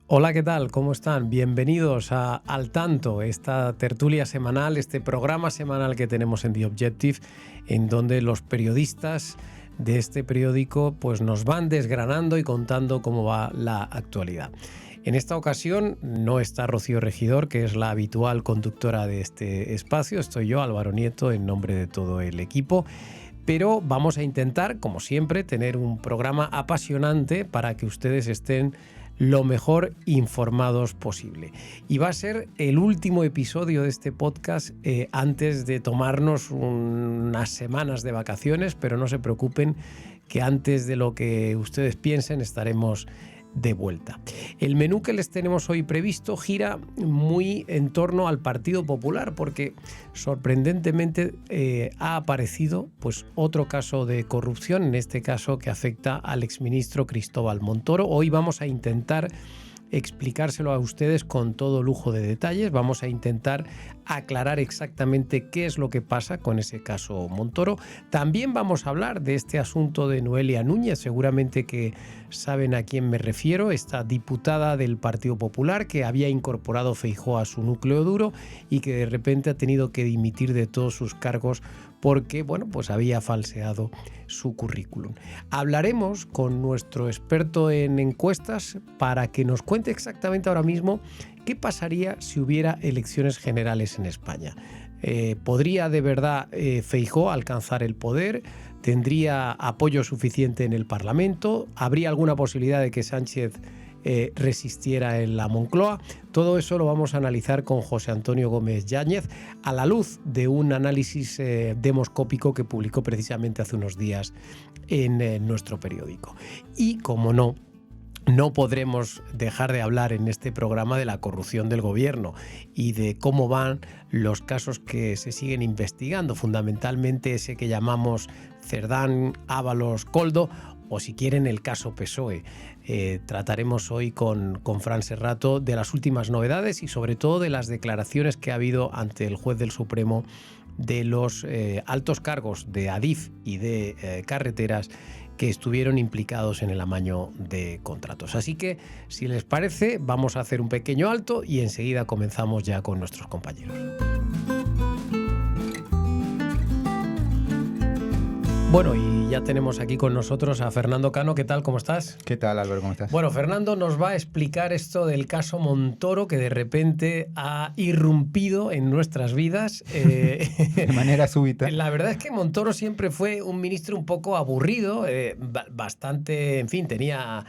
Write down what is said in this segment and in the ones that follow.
Hola, ¿qué tal? ¿Cómo están? Bienvenidos a Al Tanto, esta tertulia semanal, este programa semanal que tenemos en The Objective, en donde los periodistas de este periódico pues nos van desgranando y contando cómo va la actualidad. En esta ocasión no está Rocío Regidor, que es la habitual conductora de este espacio. Estoy yo, Álvaro Nieto, en nombre de todo el equipo. Pero vamos a intentar, como siempre, tener un programa apasionante para que ustedes estén lo mejor informados posible. Y va a ser el último episodio de este podcast antes de tomarnos unas semanas de vacaciones, pero no se preocupen que antes de lo que ustedes piensen estaremos de vuelta. El menú que les tenemos hoy previsto gira muy en torno al Partido Popular, porque sorprendentemente ha aparecido pues otro caso de corrupción, en este caso que afecta al exministro Cristóbal Montoro. Hoy vamos a intentar explicárselo a ustedes con todo lujo de detalles. Vamos a intentar aclarar exactamente qué es lo que pasa con ese caso Montoro. También vamos a hablar de este asunto de Noelia Núñez, seguramente que saben a quién me refiero, esta diputada del Partido Popular que había incorporado Feijóo a su núcleo duro y que de repente ha tenido que dimitir de todos sus cargos porque, bueno, pues había falseado su currículum. Hablaremos con nuestro experto en encuestas para que nos cuente exactamente ahora mismo qué pasaría si hubiera elecciones generales en España. ¿Podría de verdad Feijóo alcanzar el poder? ¿Tendría apoyo suficiente en el Parlamento? ¿Habría alguna posibilidad de que Sánchez resistiera en la Moncloa? Todo eso lo vamos a analizar con José Antonio Gómez Yáñez a la luz de un análisis demoscópico que publicó precisamente hace unos días en nuestro periódico. Y, como no podremos dejar de hablar en este programa de la corrupción del gobierno y de cómo van los casos que se siguen investigando, fundamentalmente ese que llamamos Cerdán, Ábalos, Koldo, o si quieren el caso PSOE. Trataremos hoy con Fran Serrato de las últimas novedades y sobre todo de las declaraciones que ha habido ante el juez del Supremo de los altos cargos de Adif y de Carreteras que estuvieron implicados en el amaño de contratos. Así que, si les parece, vamos a hacer un pequeño alto y enseguida comenzamos ya con nuestros compañeros. Bueno, y ya tenemos aquí con nosotros a Fernando Cano. ¿Qué tal? ¿Cómo estás? ¿Qué tal, Álvaro? ¿Cómo estás? Bueno, Fernando nos va a explicar esto del caso Montoro, que de repente ha irrumpido en nuestras vidas. De manera súbita. La verdad es que Montoro siempre fue un ministro un poco aburrido, bastante, en fin, tenía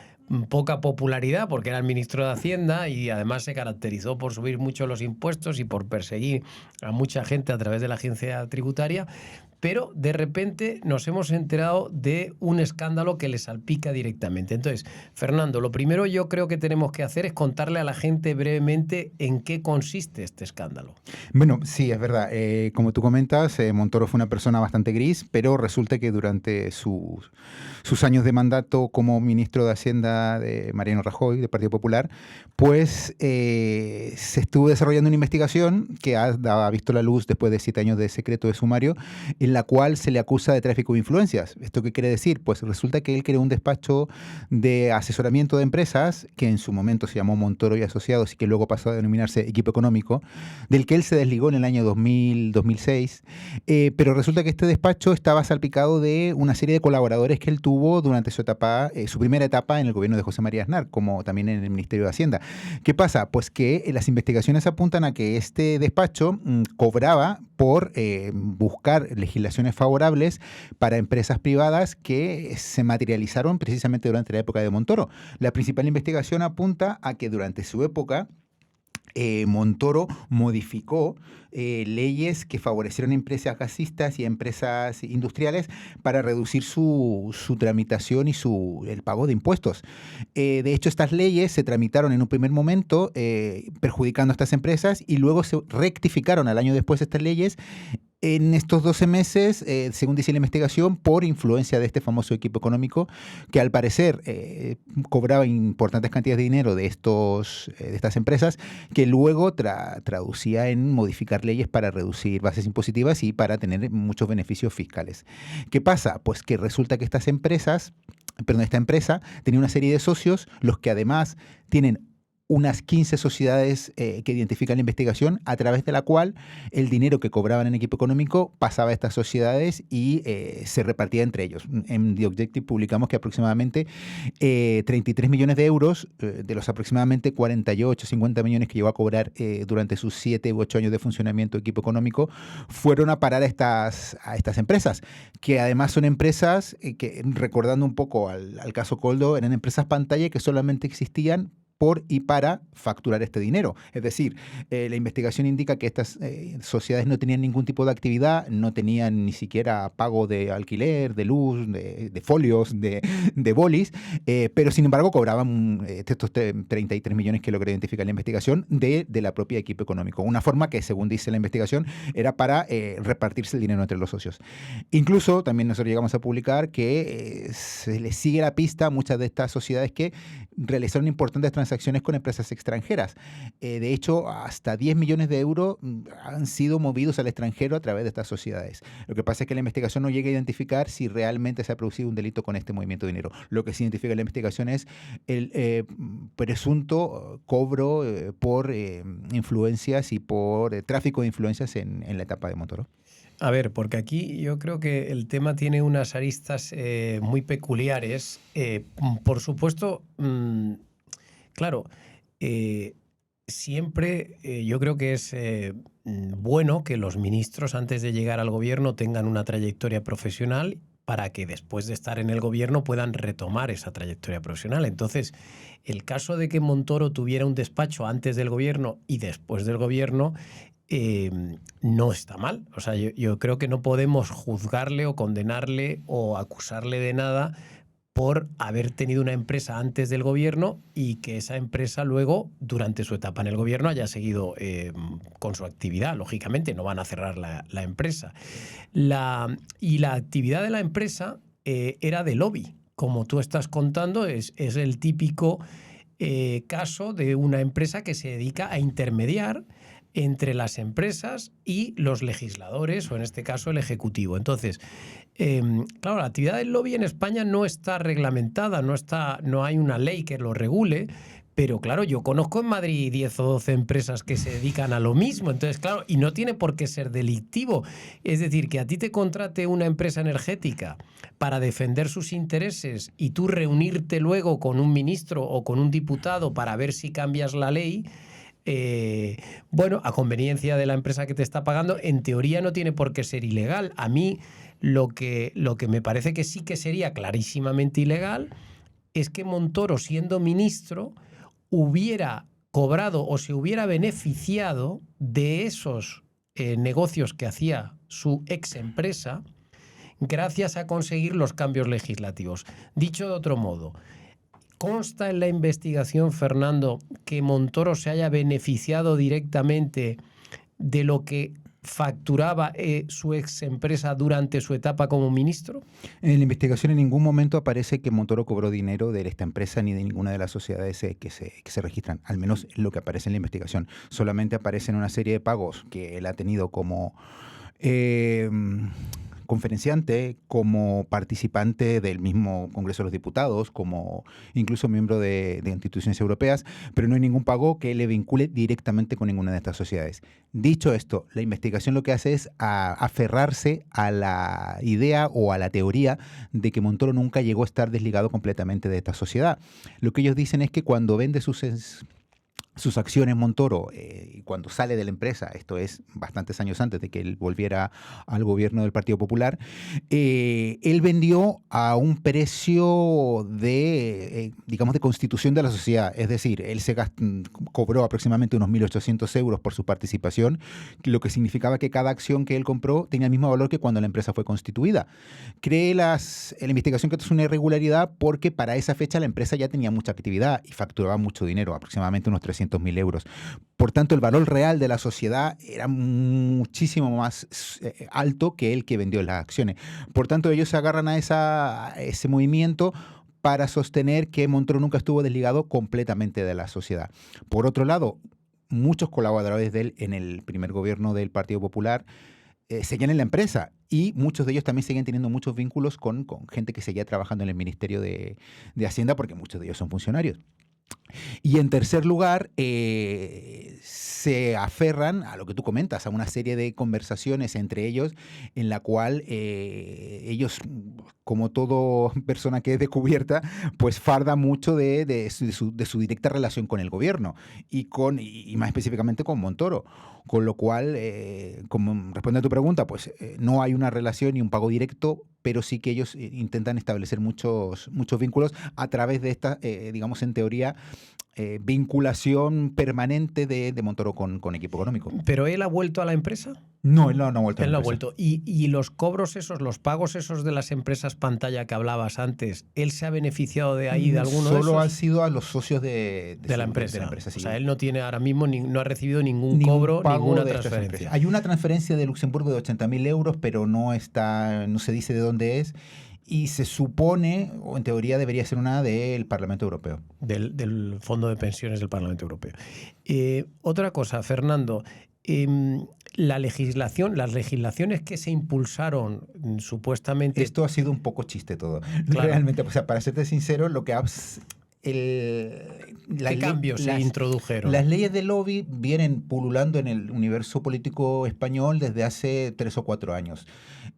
poca popularidad porque era el ministro de Hacienda y además se caracterizó por subir mucho los impuestos y por perseguir a mucha gente a través de la agencia tributaria. Pero de repente nos hemos enterado de un escándalo que le salpica directamente. Entonces, Fernando, lo primero yo creo que tenemos que hacer es contarle a la gente brevemente en qué consiste este escándalo. Bueno, sí, es verdad. Como tú comentas, Montoro fue una persona bastante gris, pero resulta que durante sus años de mandato como ministro de Hacienda de Mariano Rajoy, del Partido Popular, pues se estuvo desarrollando una investigación que ha visto la luz después de 7 años de secreto de sumario, en la cual se le acusa de tráfico de influencias. ¿Esto qué quiere decir? Pues resulta que él creó un despacho de asesoramiento de empresas, que en su momento se llamó Montoro y Asociados y que luego pasó a denominarse Equipo Económico, del que él se desligó en el año 2006, pero resulta que este despacho estaba salpicado de una serie de colaboradores que él tuvo durante su etapa, su primera etapa en el gobierno de José María Aznar, como también en el Ministerio de Hacienda. ¿Qué pasa? Pues que las investigaciones apuntan a que este despacho cobraba por buscar legislaciones favorables para empresas privadas que se materializaron precisamente durante la época de Montoro. La principal investigación apunta a que durante su época Montoro modificó leyes que favorecieron a empresas gasistas y a empresas industriales para reducir su tramitación y el pago de impuestos. De hecho, estas leyes se tramitaron en un primer momento perjudicando a estas empresas y luego se rectificaron al año después estas leyes en estos 12 meses, según dice la investigación, por influencia de este famoso equipo económico que al parecer cobraba importantes cantidades de dinero de estas empresas que luego traducía en modificar leyes para reducir bases impositivas y para tener muchos beneficios fiscales. ¿Qué pasa? Pues que resulta que esta empresa tenía una serie de socios, los que además tienen unas 15 sociedades que identifican la investigación, a través de la cual el dinero que cobraban en equipo económico pasaba a estas sociedades y se repartía entre ellos. En The Objective publicamos que aproximadamente 33 millones de euros, de los aproximadamente 48, 50 millones que llegó a cobrar durante sus 7 u 8 años de funcionamiento de equipo económico, fueron a parar a estas empresas, que además son empresas que, recordando un poco al caso Coldo, eran empresas pantalla que solamente existían por y para facturar este dinero. Es decir, la investigación indica que estas sociedades no tenían ningún tipo de actividad, no tenían ni siquiera pago de alquiler, de luz, de folios, de bolis, pero sin embargo cobraban estos 33 millones que logra identificar la investigación de la propia equipo económico. Una forma que, según dice la investigación, era para repartirse el dinero entre los socios. Incluso también nosotros llegamos a publicar que se les sigue la pista a muchas de estas sociedades que realizaron importantes transacciones con empresas extranjeras. De hecho, hasta 10 millones de euros han sido movidos al extranjero a través de estas sociedades. Lo que pasa es que la investigación no llega a identificar si realmente se ha producido un delito con este movimiento de dinero. Lo que sí identifica la investigación es el presunto cobro por influencias y por tráfico de influencias en la etapa de Montoro. A ver, porque aquí yo creo que el tema tiene unas aristas muy peculiares. Por supuesto, claro, siempre yo creo que es bueno que los ministros, antes de llegar al gobierno, tengan una trayectoria profesional para que después de estar en el gobierno puedan retomar esa trayectoria profesional. Entonces, el caso de que Montoro tuviera un despacho antes del gobierno y después del gobierno no está mal. O sea, yo creo que no podemos juzgarle o condenarle o acusarle de nada por haber tenido una empresa antes del gobierno y que esa empresa luego, durante su etapa en el gobierno, haya seguido con su actividad. Lógicamente, no van a cerrar la empresa. Y la actividad de la empresa era de lobby. Como tú estás contando, es el típico caso de una empresa que se dedica a intermediar entre las empresas y los legisladores, o en este caso el Ejecutivo. Entonces, claro, la actividad del lobby en España no está reglamentada, no hay una ley que lo regule, pero claro, yo conozco en Madrid 10 o 12 empresas que se dedican a lo mismo. Entonces, claro, y no tiene por qué ser delictivo. Es decir, que a ti te contrate una empresa energética para defender sus intereses y tú reunirte luego con un ministro o con un diputado para ver si cambias la ley, bueno, a conveniencia de la empresa que te está pagando, en teoría no tiene por qué ser ilegal. A mí lo que me parece que sí que sería clarísimamente ilegal es que Montoro, siendo ministro, hubiera cobrado o se hubiera beneficiado de esos negocios que hacía su ex empresa gracias a conseguir los cambios legislativos. Dicho de otro modo, ¿consta en la investigación, Fernando, que Montoro se haya beneficiado directamente de lo que facturaba su ex empresa durante su etapa como ministro? En la investigación en ningún momento aparece que Montoro cobró dinero de esta empresa ni de ninguna de las sociedades que se registran, al menos lo que aparece en la investigación. Solamente aparecen una serie de pagos que él ha tenido como conferenciante, como participante del mismo Congreso de los Diputados, como incluso miembro de instituciones europeas, pero no hay ningún pago que le vincule directamente con ninguna de estas sociedades. Dicho esto, la investigación lo que hace es aferrarse a la idea o a la teoría de que Montoro nunca llegó a estar desligado completamente de esta sociedad. Lo que ellos dicen es que cuando vende sus acciones Montoro, cuando sale de la empresa, esto es bastantes años antes de que él volviera al gobierno del Partido Popular, él vendió a un precio de, digamos, de constitución de la sociedad. Es decir, él cobró aproximadamente unos 1.800 euros por su participación, lo que significaba que cada acción que él compró tenía el mismo valor que cuando la empresa fue constituida. Cree la investigación que esto es una irregularidad porque para esa fecha la empresa ya tenía mucha actividad y facturaba mucho dinero, aproximadamente unos 300.000 euros. Por tanto, el valor real de la sociedad era muchísimo más alto que el que vendió las acciones. Por tanto, ellos se agarran a ese movimiento para sostener que Montoro nunca estuvo desligado completamente de la sociedad. Por otro lado, muchos colaboradores de él en el primer gobierno del Partido Popular seguían en la empresa y muchos de ellos también seguían teniendo muchos vínculos con gente que seguía trabajando en el Ministerio de Hacienda porque muchos de ellos son funcionarios. Y en tercer lugar, se aferran a lo que tú comentas, a una serie de conversaciones entre ellos en la cual ellos, como todo persona que es descubierta, pues farda mucho de su directa relación con el gobierno y más específicamente con Montoro. Con lo cual, como responde a tu pregunta, pues no hay una relación ni un pago directo, pero sí que ellos intentan establecer muchos vínculos a través de esta, digamos, en teoría, vinculación permanente de Montoro con equipo económico. ¿Pero él ha vuelto a la empresa? No, él no ha vuelto a Él la no ha empresa. vuelto. Y los cobros esos, los pagos esos de las empresas pantalla que hablabas antes, ¿él se ha beneficiado de ahí, de alguno de esos? Solo han sido a los socios de la empresa. De la empresa, sí. O sea, él no tiene ahora mismo, no ha recibido ningún cobro, pago ninguna de transferencia. Hay una transferencia de Luxemburgo de 80.000 euros, pero no se dice de dónde es. Y se supone, o en teoría debería ser una del Parlamento Europeo. Del Fondo de Pensiones del Parlamento Europeo. Otra cosa, Fernando, las legislaciones que se impulsaron supuestamente... Esto ha sido un poco chiste todo. Claro. Realmente, o sea, para serte sincero, lo que ¿Qué cambios se introdujeron? Las leyes de lobby vienen pululando en el universo político español desde hace 3 o 4 años.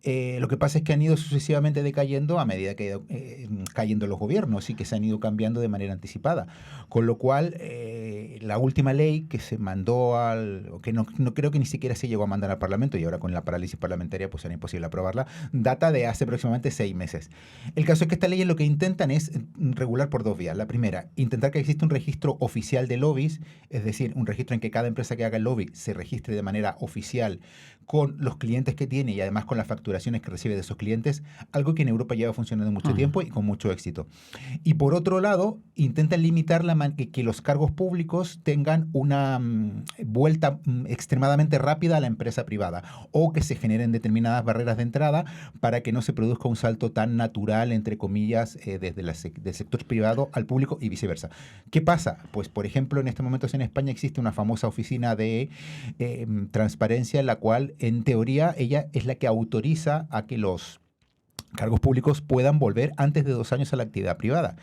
Lo que pasa es que han ido sucesivamente decayendo a medida que han ido cayendo los gobiernos y que se han ido cambiando de manera anticipada. Con lo cual, la última ley que se mandó que no creo que ni siquiera se llegó a mandar al Parlamento, y ahora con la parálisis parlamentaria pues era imposible aprobarla, data de hace aproximadamente 6 meses. El caso es que esta ley lo que intentan es regular por 2 vías. La primera, intentar que exista un registro oficial de lobbies, es decir, un registro en que cada empresa que haga el lobby se registre de manera oficial con los clientes que tiene y además con las facturaciones que recibe de esos clientes, algo que en Europa lleva funcionando mucho tiempo y con mucho éxito. Y por otro lado, intentan limitar que los cargos públicos tengan una vuelta extremadamente rápida a la empresa privada, o que se generen determinadas barreras de entrada para que no se produzca un salto tan natural, entre comillas, desde del sector privado al público y viceversa. ¿Qué pasa? Pues, por ejemplo, en estos momentos en España existe una famosa oficina de transparencia en la cual, en teoría, ella es la que autoriza a que los cargos públicos puedan volver antes de 2 años a la actividad privada.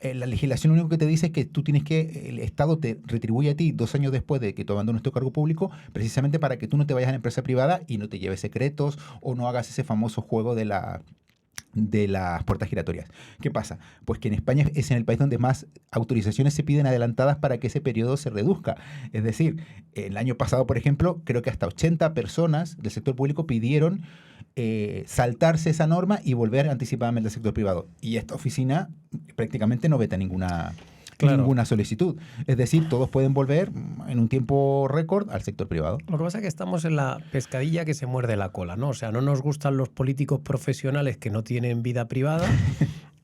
La legislación lo único que te dice es que el Estado te retribuye a ti 2 años después de que tú abandones tu cargo público, precisamente para que tú no te vayas a la empresa privada y no te lleves secretos o no hagas ese famoso juego de las puertas giratorias. ¿Qué pasa? Pues que en España es en el país donde más autorizaciones se piden adelantadas para que ese periodo se reduzca. Es decir, el año pasado, por ejemplo, creo que hasta 80 personas del sector público pidieron saltarse esa norma y volver anticipadamente al sector privado. Y esta oficina prácticamente no veta ninguna solicitud. Es decir, todos pueden volver en un tiempo récord al sector privado. Lo que pasa es que estamos en la pescadilla que se muerde la cola, ¿no? O sea, no nos gustan los políticos profesionales que no tienen vida privada,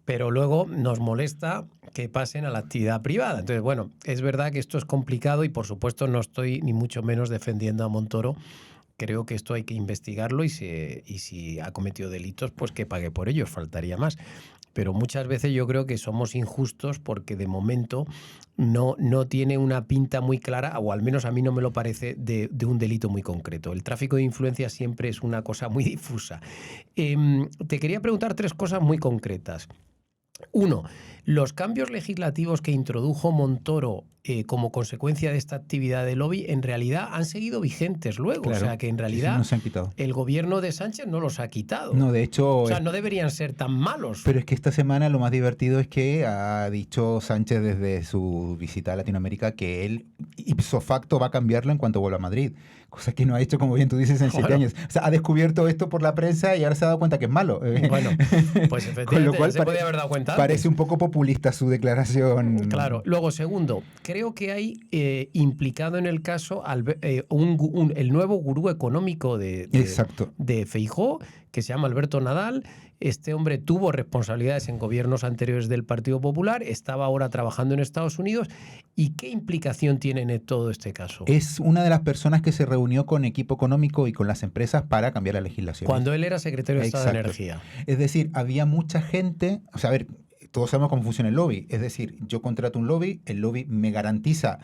pero luego nos molesta que pasen a la actividad privada. Entonces, bueno, es verdad que esto es complicado y, por supuesto, no estoy ni mucho menos defendiendo a Montoro. Creo que esto hay que investigarlo y si ha cometido delitos, pues que pague por ellos, faltaría más. Pero muchas veces yo creo que somos injustos porque de momento no tiene una pinta muy clara, o al menos a mí no me lo parece, de un delito muy concreto. El tráfico de influencias siempre es una cosa muy difusa. Te quería preguntar 3 cosas muy concretas. 1, los cambios legislativos que introdujo Montoro como consecuencia de esta actividad de lobby en realidad han seguido vigentes luego. Claro, o sea que en realidad no se han quitado. El gobierno de Sánchez no los ha quitado. No, de hecho... O sea, no deberían ser tan malos. Pero es que esta semana lo más divertido es que ha dicho Sánchez desde su visita a Latinoamérica que él ipso facto va a cambiarlo en cuanto vuelva a Madrid. Cosa que no ha hecho, como bien tú dices, en 7 años. O sea, ha descubierto esto por la prensa y ahora se ha dado cuenta que es malo. Bueno, pues efectivamente con lo cual, se podía haber dado cuenta parece antes. Un poco populista su declaración. Claro. Luego, segundo, creo que hay implicado en el caso el nuevo gurú económico de Feijóo, que se llama Alberto Nadal. Este hombre tuvo responsabilidades en gobiernos anteriores del Partido Popular, estaba ahora trabajando en Estados Unidos. ¿Y qué implicación tiene en todo este caso? Es una de las personas que se reunió con equipo económico y con las empresas para cambiar la legislación. Cuando él era secretario de Estado de Energía. Es decir, había mucha gente... O sea, a ver, todos sabemos cómo funciona el lobby. Es decir, yo contrato un lobby, el lobby me garantiza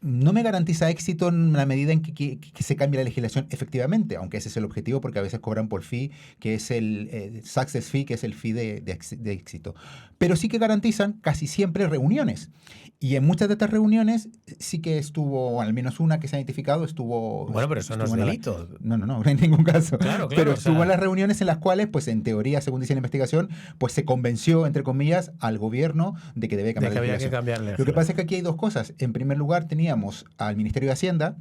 no me garantiza éxito en la medida en que se cambie la legislación efectivamente, aunque ese es el objetivo, porque a veces cobran por fee, que es el success fee, que es el fee de éxito. Pero sí que garantizan casi siempre reuniones. Y en muchas de estas reuniones sí que estuvo, al menos una que se ha identificado, estuvo... Bueno, pero eso no es delito. No, en ningún caso. Claro, pero estuvo en las reuniones en las cuales, pues en teoría, según dice la investigación, pues se convenció, entre comillas, al gobierno de que debía cambiar la legislación. Había que cambiarle. Lo que pasa es que aquí hay dos cosas. En primer lugar, teníamos al Ministerio de Hacienda,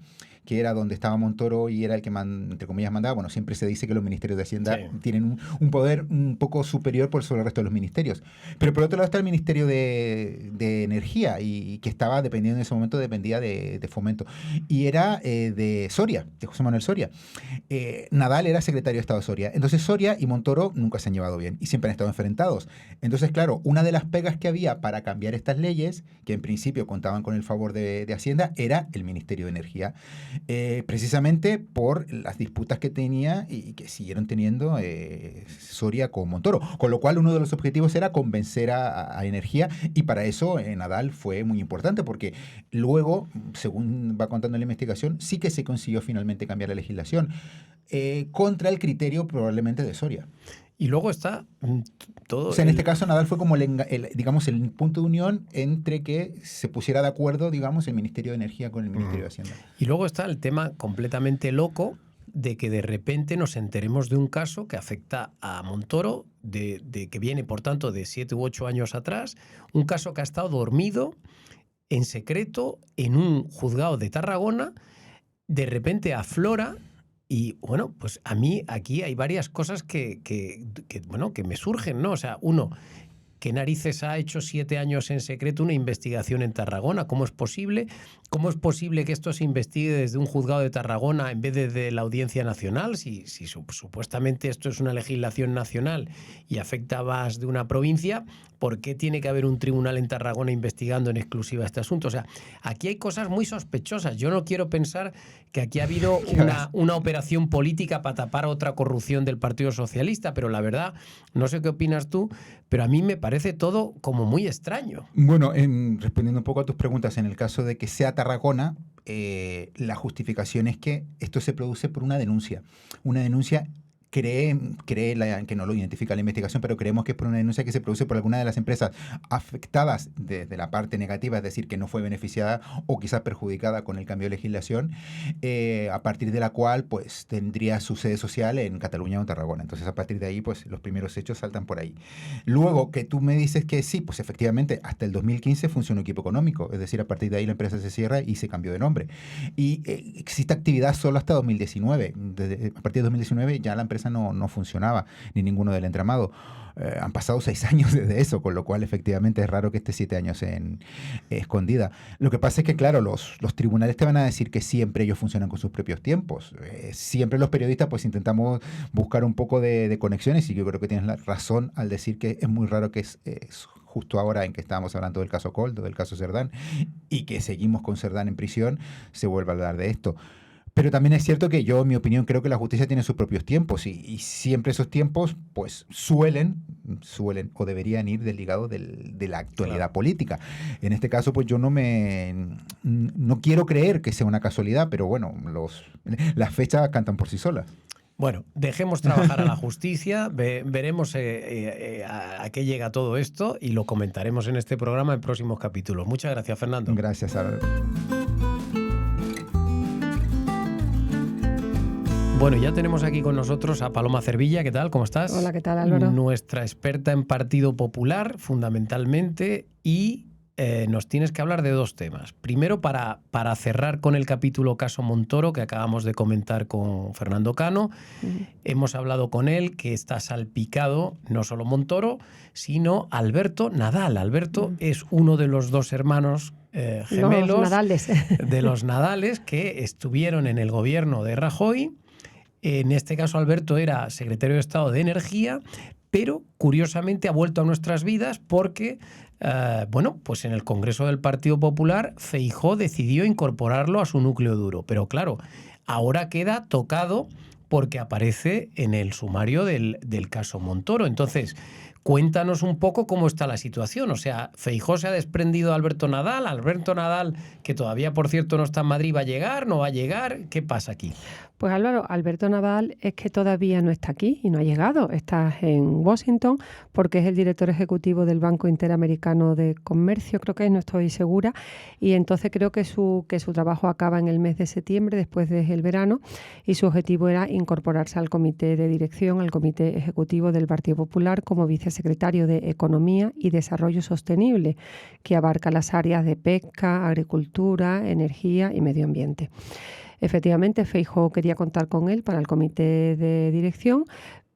que era donde estaba Montoro y era el que, entre comillas, mandaba. Bueno, siempre se dice que los ministerios de Hacienda tienen un poder un poco superior por sobre el resto de los ministerios. Pero por otro lado está el Ministerio de Energía, y que estaba dependiendo en ese momento, dependía de Fomento. Y era de Soria, de José Manuel Soria. Nadal era secretario de Estado de Soria. Entonces Soria y Montoro nunca se han llevado bien y siempre han estado enfrentados. Entonces, claro, una de las pegas que había para cambiar estas leyes, que en principio contaban con el favor de Hacienda, era el Ministerio de Energía. Precisamente por las disputas que tenía y que siguieron teniendo Soria con Montoro. Con lo cual, uno de los objetivos era convencer a Energía, y para eso Nadal fue muy importante, porque luego, según va contando la investigación, sí que se consiguió finalmente cambiar la legislación contra el criterio probablemente de Soria. Y luego está todo... O sea, en este caso Nadal fue como digamos, el punto de unión entre que se pusiera de acuerdo, digamos, el Ministerio de Energía con el Ministerio de Hacienda. Y luego está el tema completamente loco de que de repente nos enteremos de un caso que afecta a Montoro, de que viene, por tanto, de 7 u 8 años atrás, un caso que ha estado dormido en secreto en un juzgado de Tarragona, de repente aflora. Y bueno, pues a mí aquí hay varias cosas que me surgen, ¿no? O sea, uno, ¿qué narices ha hecho 7 años en secreto una investigación en Tarragona? ¿Cómo es posible? ¿Cómo es posible que esto se investigue desde un juzgado de Tarragona en vez de la Audiencia Nacional? Si supuestamente esto es una legislación nacional y afecta a más de una provincia, ¿por qué tiene que haber un tribunal en Tarragona investigando en exclusiva este asunto? O sea, aquí hay cosas muy sospechosas. Yo no quiero pensar que aquí ha habido una operación política para tapar otra corrupción del Partido Socialista, pero la verdad, no sé qué opinas tú, pero a mí me parece todo como muy extraño. Bueno, respondiendo un poco a tus preguntas, en el caso de que sea Tarragona, la justificación es que esto se produce por una denuncia. Una denuncia que no lo identifica la investigación, pero creemos que es por una denuncia que se produce por alguna de las empresas afectadas desde la parte negativa, es decir, que no fue beneficiada o quizás perjudicada con el cambio de legislación, a partir de la cual pues tendría su sede social en Cataluña o en Tarragona. Entonces, a partir de ahí, pues los primeros hechos saltan por ahí. Luego, que tú me dices que sí, pues efectivamente, hasta el 2015 funcionó equipo económico, es decir, a partir de ahí la empresa se cierra y se cambió de nombre. Y existe actividad solo hasta 2019. A partir de 2019 ya la empresa no funcionaba, ni ninguno del entramado. Han pasado 6 años desde eso, con lo cual efectivamente es raro que esté 7 años escondida. Lo que pasa es que, claro, los tribunales te van a decir que siempre ellos funcionan con sus propios tiempos. Siempre los periodistas pues intentamos buscar un poco de conexiones, y yo creo que tienes la razón al decir que es muy raro que es justo ahora en que estábamos hablando del caso Coldo, del caso Cerdán, y que seguimos con Cerdán en prisión, se vuelve a hablar de esto. Pero también es cierto que yo, en mi opinión, creo que la justicia tiene sus propios tiempos, y siempre esos tiempos pues suelen o deberían ir desligados de la actualidad política. En este caso, pues yo no quiero creer que sea una casualidad, pero bueno, las fechas cantan por sí solas. Bueno, dejemos trabajar a la justicia, veremos a qué llega todo esto y lo comentaremos en este programa en próximos capítulos. Muchas gracias, Fernando. Gracias, Álvaro. Bueno, ya tenemos aquí con nosotros a Paloma Cervilla. ¿Qué tal? ¿Cómo estás? Hola, ¿qué tal, Álvaro? Nuestra experta en Partido Popular, fundamentalmente, y nos tienes que hablar de 2 temas. Primero, para cerrar con el capítulo caso Montoro, que acabamos de comentar con Fernando Cano. Hemos hablado con él, que está salpicado no solo Montoro, sino Alberto Nadal. Alberto es uno de los 2 hermanos gemelos de los Nadales que estuvieron en el gobierno de Rajoy. En este caso, Alberto era secretario de Estado de Energía, pero curiosamente ha vuelto a nuestras vidas porque, pues en el Congreso del Partido Popular, Feijóo decidió incorporarlo a su núcleo duro. Pero claro, ahora queda tocado porque aparece en el sumario del caso Montoro. Entonces, Cuéntanos un poco cómo está la situación. O sea, Feijóo se ha desprendido de Alberto Nadal, que todavía, por cierto, no está en Madrid, ¿va a llegar? ¿No va a llegar? ¿Qué pasa aquí? Pues Álvaro, Alberto Nadal es que todavía no está aquí y no ha llegado. Está en Washington porque es el director ejecutivo del Banco Interamericano de Comercio, creo que es, no estoy segura. Y entonces creo que su trabajo acaba en el mes de septiembre, después del verano, y su objetivo era incorporarse al comité de dirección, al comité ejecutivo del Partido Popular como vicesecretario de Economía y Desarrollo Sostenible, que abarca las áreas de pesca, agricultura, energía y medio ambiente. Efectivamente, Feijóo quería contar con él para el comité de dirección,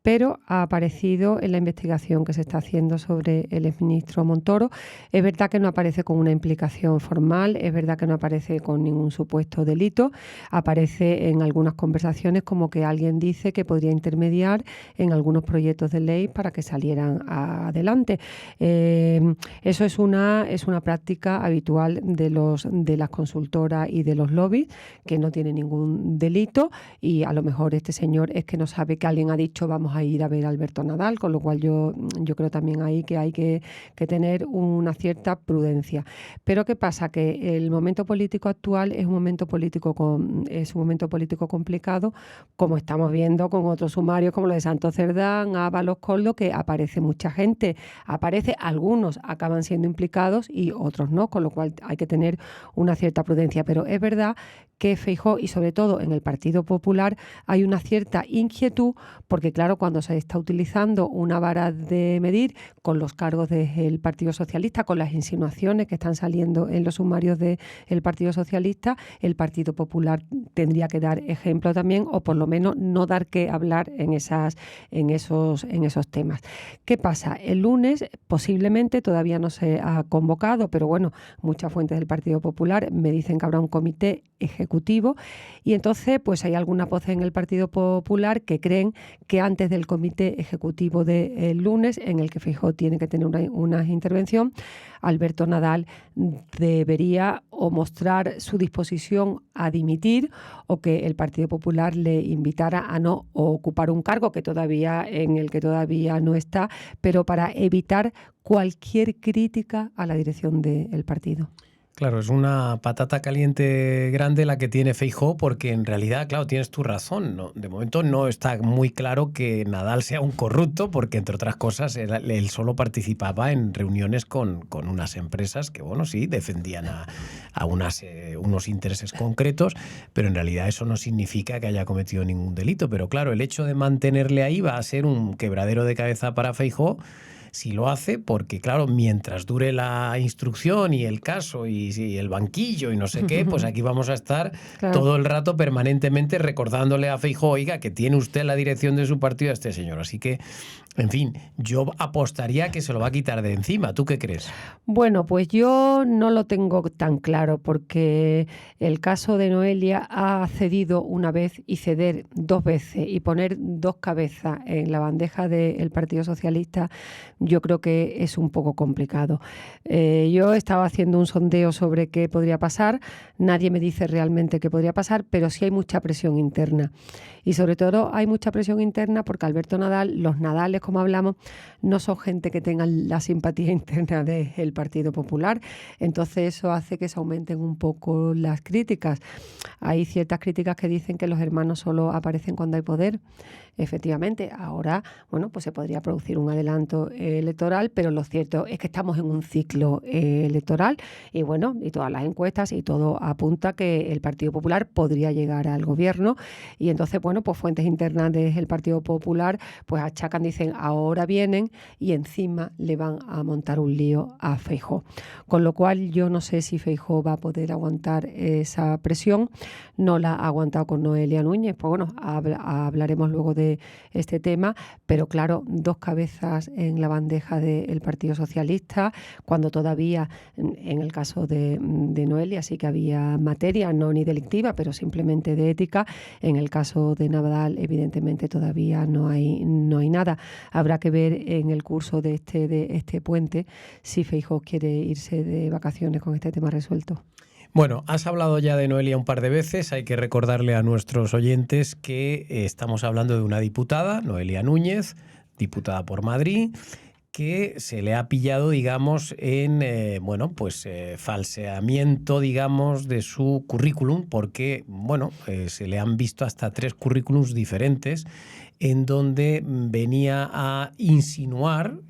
pero ha aparecido en la investigación que se está haciendo sobre el exministro Montoro. Es verdad que no aparece con una implicación formal, es verdad que no aparece con ningún supuesto delito, aparece en algunas conversaciones como que alguien dice que podría intermediar en algunos proyectos de ley para que salieran adelante. Eso es una práctica habitual de las consultoras y de los lobbies, que no tiene ningún delito, y a lo mejor este señor es que no sabe que alguien ha dicho vamos a ir a ver a Alberto Nadal, con lo cual yo creo también ahí que hay que tener una cierta prudencia. Pero ¿qué pasa? Que el momento político actual es un momento político complicado, como estamos viendo con otros sumarios como lo de Santos Cerdán, Ábalos, Koldo, que aparece mucha gente. Algunos acaban siendo implicados y otros no, con lo cual hay que tener una cierta prudencia. Pero es verdad que Feijóo, y sobre todo en el Partido Popular, hay una cierta inquietud, porque claro, cuando se está utilizando una vara de medir con los cargos del Partido Socialista, con las insinuaciones que están saliendo en los sumarios del Partido Socialista, el Partido Popular tendría que dar ejemplo también, o por lo menos no dar que hablar en esos temas. ¿Qué pasa? El lunes posiblemente, todavía no se ha convocado, pero bueno, muchas fuentes del Partido Popular me dicen que habrá un comité ejecutivo, y entonces pues hay algunas voces en el Partido Popular que creen que antes del comité ejecutivo del lunes, en el que Feijóo tiene que tener una intervención, Alberto Nadal debería o mostrar su disposición a dimitir, o que el Partido Popular le invitara a no ocupar un cargo en el que todavía no está, pero para evitar cualquier crítica a la dirección del partido. Claro, es una patata caliente grande la que tiene Feijóo, porque en realidad, claro, tienes tu razón, ¿no? De momento no está muy claro que Nadal sea un corrupto, porque entre otras cosas él solo participaba en reuniones con unas empresas que, bueno, sí, defendían a unos intereses concretos, pero en realidad eso no significa que haya cometido ningún delito. Pero claro, el hecho de mantenerle ahí va a ser un quebradero de cabeza para Feijóo, si lo hace, porque claro, mientras dure la instrucción y el caso y el banquillo y no sé qué, pues aquí vamos a estar todo el rato permanentemente recordándole a Feijóo, oiga, que tiene usted la dirección de su partido a este señor. Así que, en fin, yo apostaría que se lo va a quitar de encima. ¿Tú qué crees? Bueno, pues yo no lo tengo tan claro, porque el caso de Noelia ha cedido una vez y ceder dos veces y poner dos cabezas en la bandeja del Partido Socialista, yo creo que es un poco complicado. Yo estaba haciendo un sondeo sobre qué podría pasar, nadie me dice realmente qué podría pasar, pero sí hay mucha presión interna. Y sobre todo hay mucha presión interna porque Alberto Nadal, los Nadales, como hablamos, no son gente que tengan la simpatía interna del Partido Popular. Entonces eso hace que se aumenten un poco las críticas. Hay ciertas críticas que dicen que los hermanos solo aparecen cuando hay poder. Efectivamente, ahora, bueno, pues se podría producir un adelanto electoral, pero lo cierto es que estamos en un ciclo electoral y bueno, y todas las encuestas y todo apunta que el Partido Popular podría llegar al gobierno, y entonces, bueno, pues fuentes internas del Partido Popular pues achacan, dicen, ahora vienen y encima le van a montar un lío a Feijóo. Con lo cual yo no sé si Feijóo va a poder aguantar esa presión. No la ha aguantado con Noelia Núñez, pues bueno, hablaremos luego de este tema, pero claro, dos cabezas en la bandeja del Partido Socialista, cuando todavía, en el caso de Noelia, sí que había materia, no ni delictiva, pero simplemente de ética. En el caso de Nadal, evidentemente, todavía no hay nada. Habrá que ver en el curso de este puente si Feijóo quiere irse de vacaciones con este tema resuelto. Bueno, has hablado ya de Noelia un par de veces. Hay que recordarle a nuestros oyentes que estamos hablando de una diputada, Noelia Núñez, diputada por Madrid, que se le ha pillado, digamos, en falseamiento, digamos, de su currículum, porque, se le han visto hasta 3 currículums diferentes en donde venía a insinuar,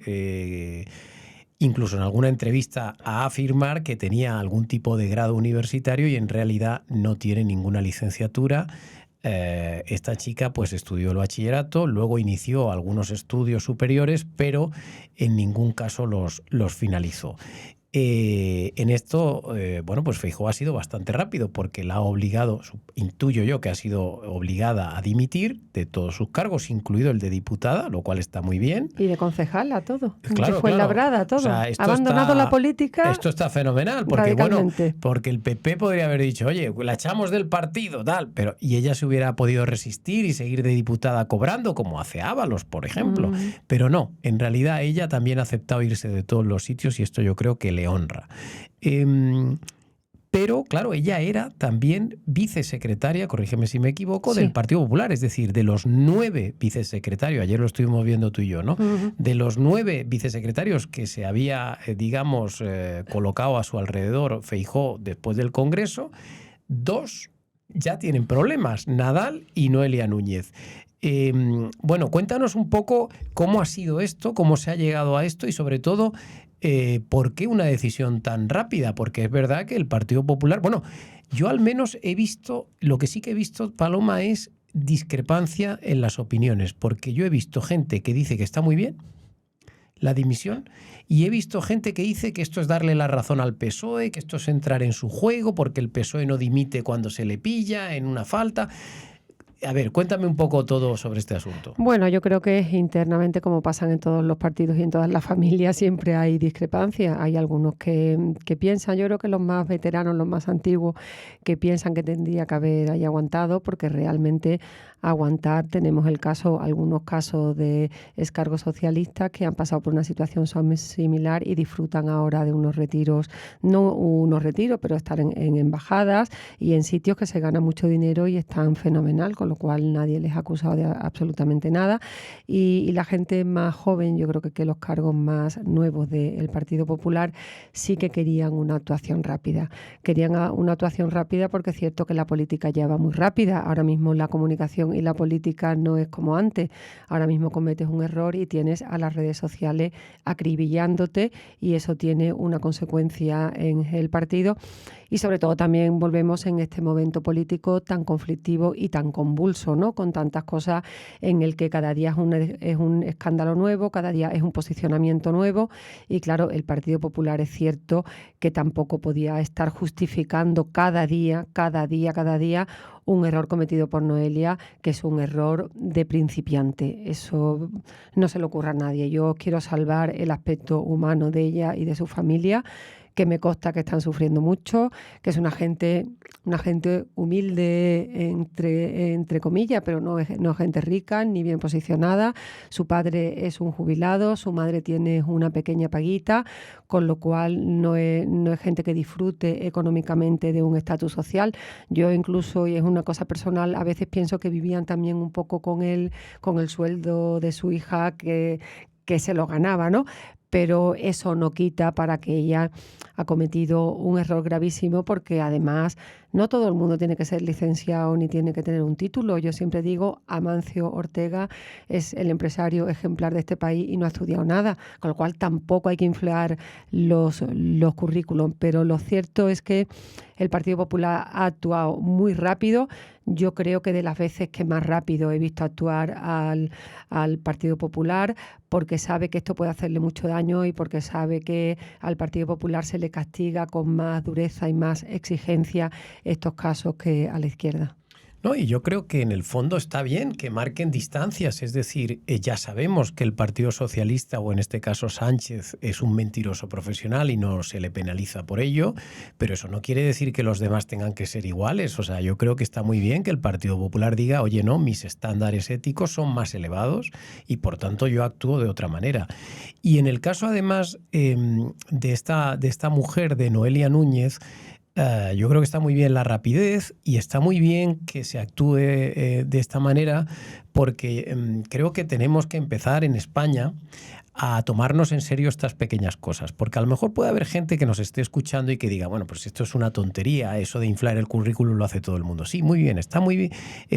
incluso en alguna entrevista a afirmar que tenía algún tipo de grado universitario y en realidad no tiene ninguna licenciatura. Esta chica pues estudió el bachillerato, luego inició algunos estudios superiores, pero en ningún caso los finalizó. En esto, pues Feijóo ha sido bastante rápido porque la ha obligado, intuyo yo que ha sido obligada a dimitir de todos sus cargos, incluido el de diputada, lo cual está muy bien. Y de concejala, todo. Claro, fue labrada, todo. O sea, ha abandonado la política. Esto está fenomenal, porque el PP podría haber dicho, oye, la echamos del partido, tal, y ella se hubiera podido resistir y seguir de diputada cobrando, como hace Ábalos, por ejemplo. Pero no, en realidad ella también ha aceptado irse de todos los sitios y esto yo creo que le honra. Pero, claro, ella era también vicesecretaria, corrígeme si me equivoco, del Partido Popular, es decir, de los 9 vicesecretarios, ayer lo estuvimos viendo tú y yo, ¿no? De los 9 vicesecretarios que se había, colocado a su alrededor Feijóo después del Congreso, 2 ya tienen problemas, Nadal y Noelia Núñez. Cuéntanos un poco cómo ha sido esto, cómo se ha llegado a esto y sobre todo ¿por qué una decisión tan rápida? Porque es verdad que el Partido Popular, yo al menos he visto, lo que sí que he visto, Paloma, es discrepancia en las opiniones, porque yo he visto gente que dice que está muy bien la dimisión y he visto gente que dice que esto es darle la razón al PSOE, que esto es entrar en su juego porque el PSOE no dimite cuando se le pilla en una falta. A ver, cuéntame un poco todo sobre este asunto. Bueno, yo creo que internamente, como pasan en todos los partidos y en todas las familias, siempre hay discrepancias. Hay algunos que piensan, yo creo que los más veteranos, los más antiguos, que piensan que tendría que haber ahí aguantado, porque realmente aguantar, tenemos algunos casos de excargos socialistas que han pasado por una situación similar y disfrutan ahora de unos retiros, no unos retiros, pero estar en embajadas y en sitios que se gana mucho dinero y están fenomenal, con lo cual nadie les ha acusado de absolutamente nada. Y la gente más joven, yo creo que los cargos más nuevos del Partido Popular sí que querían una actuación rápida. Querían una actuación rápida porque es cierto que la política ya va muy rápida. Ahora mismo la comunicación y la política no es como antes. Ahora mismo cometes un error y tienes a las redes sociales acribillándote y eso tiene una consecuencia en el partido. Y sobre todo también volvemos en este momento político tan conflictivo y tan convulso, ¿no? Con tantas cosas en el que cada día es un escándalo nuevo, cada día es un posicionamiento nuevo y claro, el Partido Popular es cierto que tampoco podía estar justificando cada día un error cometido por Noelia, que es un error de principiante. Eso no se le ocurre a nadie. Yo quiero salvar el aspecto humano de ella y de su familia, que me consta que están sufriendo mucho, que es una gente humilde, entre comillas, pero no gente rica ni bien posicionada. Su padre es un jubilado, su madre tiene una pequeña paguita, con lo cual no es gente que disfrute económicamente de un estatus social. Yo incluso, y es una cosa personal, a veces pienso que vivían también un poco con el sueldo de su hija que se lo ganaba, ¿no? Pero eso no quita para que ella ha cometido un error gravísimo, porque además no todo el mundo tiene que ser licenciado ni tiene que tener un título. Yo siempre digo, Amancio Ortega es el empresario ejemplar de este país y no ha estudiado nada, con lo cual tampoco hay que inflar los currículums. Pero lo cierto es que el Partido Popular ha actuado muy rápido. Yo creo que de las veces que más rápido he visto actuar al Partido Popular, porque sabe que esto puede hacerle mucho daño y porque sabe que al Partido Popular se le castiga con más dureza y más exigencia estos casos que a la izquierda. No, y yo creo que en el fondo está bien que marquen distancias, es decir, ya sabemos que el Partido Socialista, o en este caso Sánchez, es un mentiroso profesional y no se le penaliza por ello, pero eso no quiere decir que los demás tengan que ser iguales. O sea, yo creo que está muy bien que el Partido Popular diga, oye, no, mis estándares éticos son más elevados y por tanto yo actúo de otra manera. Y en el caso además de esta mujer, de Noelia Núñez, yo creo que está muy bien la rapidez y está muy bien que se actúe de esta manera, porque creo que tenemos que empezar en España a tomarnos en serio estas pequeñas cosas, porque a lo mejor puede haber gente que nos esté escuchando y que diga, bueno, pues esto es una tontería, eso de inflar el currículum lo hace todo el mundo. Sí, muy bien, está muy bien.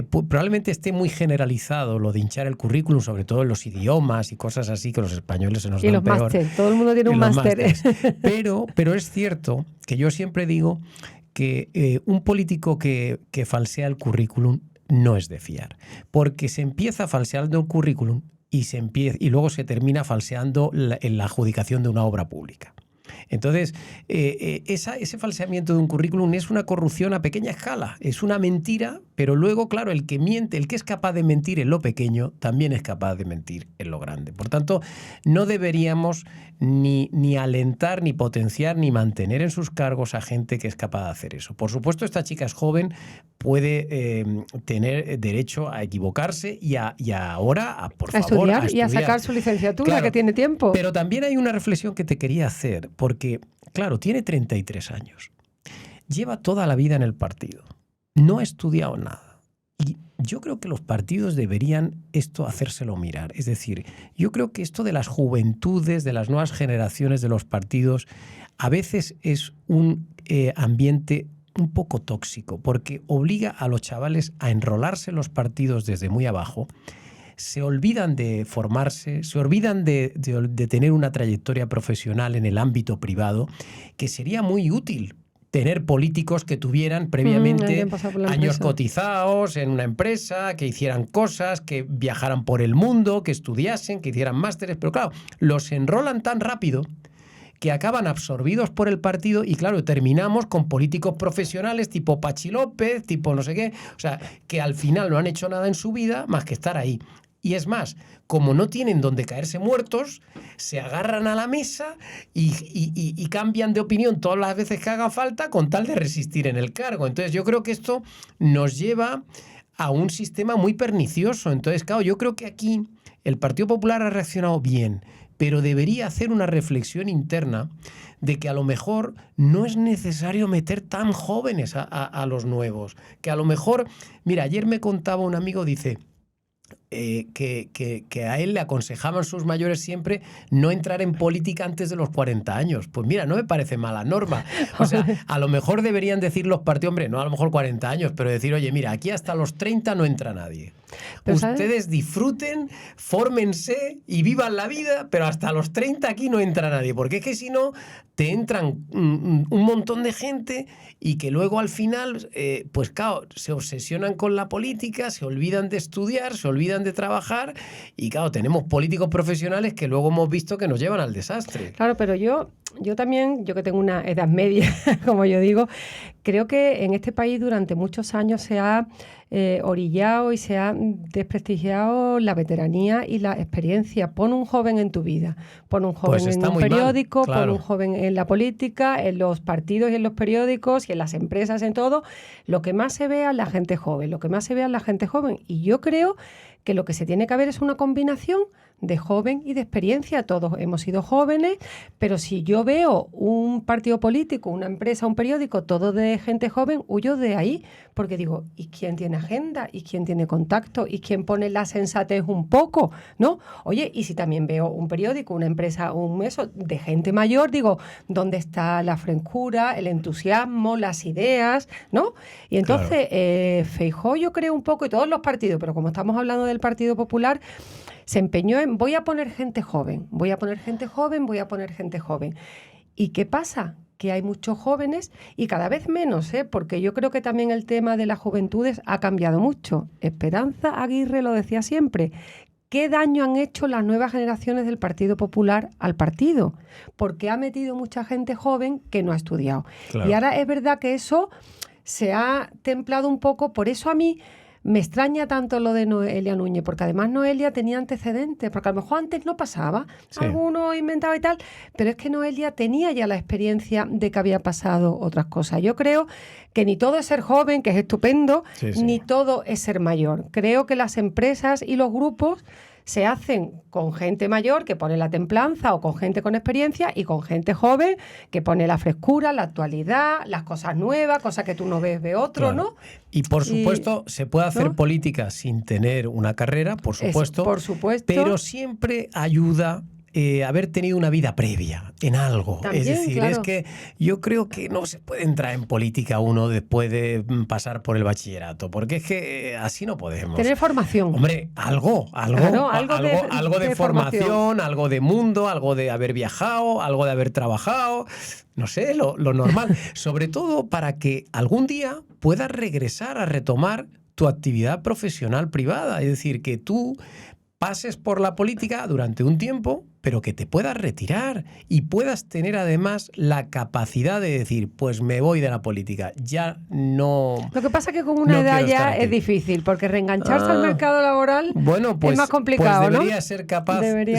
Probablemente esté muy generalizado lo de hinchar el currículum, sobre todo en los idiomas y cosas así, que los españoles se nos dan peor. Y los máster, todo el mundo tiene un máster. Pero es cierto que yo siempre digo que un político que falsea el currículum no es de fiar, porque se empieza falseando el currículum y luego se termina falseando en la adjudicación de una obra pública. Entonces, ese falseamiento de un currículum es una corrupción a pequeña escala, es una mentira, pero luego, claro, el que miente, el que es capaz de mentir en lo pequeño, también es capaz de mentir en lo grande. Por tanto, no deberíamos ni alentar, ni potenciar, ni mantener en sus cargos a gente que es capaz de hacer eso. Por supuesto, esta chica es joven, puede tener derecho a equivocarse y ahora, por favor, a estudiar y a sacar su licenciatura, claro, que tiene tiempo. Pero también hay una reflexión que te quería hacer, porque, claro, tiene 33 años, lleva toda la vida en el partido, no ha estudiado nada. Y yo creo que los partidos deberían esto hacérselo mirar. Es decir, yo creo que esto de las juventudes, de las nuevas generaciones de los partidos, a veces es un ambiente un poco tóxico, porque obliga a los chavales a enrolarse en los partidos desde muy abajo, se olvidan de formarse, se olvidan de tener una trayectoria profesional en el ámbito privado, que sería muy útil tener políticos que tuvieran previamente años cotizados en una empresa, que hicieran cosas, que viajaran por el mundo, que estudiasen, que hicieran másteres, pero claro, los enrolan tan rápido que acaban absorbidos por el partido y claro, terminamos con políticos profesionales tipo Pachi López, tipo no sé qué, o sea, que al final no han hecho nada en su vida más que estar ahí. Y es más, como no tienen donde caerse muertos, se agarran a la mesa y cambian de opinión todas las veces que haga falta con tal de resistir en el cargo. Entonces yo creo que esto nos lleva a un sistema muy pernicioso. Entonces, claro, yo creo que aquí el Partido Popular ha reaccionado bien, pero debería hacer una reflexión interna de que a lo mejor no es necesario meter tan jóvenes a los nuevos. Que a lo mejor, mira, ayer me contaba un amigo, dice que a él le aconsejaban sus mayores siempre no entrar en política antes de los 40 años. Pues mira, no me parece mala norma. O sea, a lo mejor deberían decir los partidos, hombre, no a lo mejor 40 años, pero decir, oye, mira, aquí hasta los 30 no entra nadie. Pero ustedes disfruten, fórmense y vivan la vida, pero hasta los 30 aquí no entra nadie, porque es que si no, te entran un montón de gente y que luego al final, pues claro, se obsesionan con la política, se olvidan de estudiar, se olvidan de trabajar y claro, tenemos políticos profesionales que luego hemos visto que nos llevan al desastre. Claro, pero yo también, yo que tengo una edad media, como yo digo, creo que en este país durante muchos años se ha orillado y se ha desprestigiado la veteranía y la experiencia. Pon un joven en tu vida, pon un joven en un periódico, mal, claro. Pon un joven en la política, en los partidos y en los periódicos y en las empresas, en todo. Lo que más se vea es la gente joven, lo que más se vea es la gente joven. Y yo creo que lo que se tiene que ver es una combinación de joven y de experiencia. Todos hemos sido jóvenes, pero si yo veo un partido político, una empresa, un periódico, todo de gente joven, huyo de ahí, porque digo, ¿y quién tiene agenda? ¿Y quién tiene contacto? ¿Y quién pone la sensatez un poco? ¿No? Oye, y si también veo un periódico, una empresa, un eso de gente mayor, digo, ¿dónde está la frescura, el entusiasmo, las ideas? ¿No? Y entonces, claro. Feijóo yo creo un poco, y todos los partidos, pero como estamos hablando del Partido Popular, se empeñó en, voy a poner gente joven, voy a poner gente joven, voy a poner gente joven. ¿Y qué pasa? Que hay muchos jóvenes y cada vez menos, porque yo creo que también el tema de las juventudes ha cambiado mucho. Esperanza Aguirre lo decía siempre. ¿Qué daño han hecho las nuevas generaciones del Partido Popular al partido? Porque ha metido mucha gente joven que no ha estudiado. Claro. Y ahora es verdad que eso se ha templado un poco, por eso a mí me extraña tanto lo de Noelia Núñez, porque además Noelia tenía antecedentes, porque a lo mejor antes no pasaba, sí. Alguno inventaba y tal, pero es que Noelia tenía ya la experiencia de que había pasado otras cosas. Yo creo que ni todo es ser joven, que es estupendo, sí. Ni todo es ser mayor. Creo que las empresas y los grupos se hacen con gente mayor que pone la templanza o con gente con experiencia y con gente joven que pone la frescura, la actualidad, las cosas nuevas, cosas que tú no ves de otro, claro. ¿No? Y por supuesto, se puede hacer, ¿no?, política sin tener una carrera, por supuesto, por supuesto, pero siempre ayuda haber tenido una vida previa en algo. También, es decir, claro. es que yo creo que no se puede entrar en política uno después de pasar por el bachillerato, porque es que así no podemos. Tener formación. Hombre, algo Claro, algo de de formación, algo de mundo, algo de haber viajado, algo de haber trabajado, no sé, lo normal. Sobre todo para que algún día puedas regresar a retomar tu actividad profesional privada. Es decir, que tú pases por la política durante un tiempo, pero que te puedas retirar y puedas tener además la capacidad de decir, pues me voy de la política, ya no... Lo que pasa es que con una edad quiero estar ya aquí. es difícil, porque reengancharse al mercado laboral Bueno, pues, es más complicado, pues ¿no?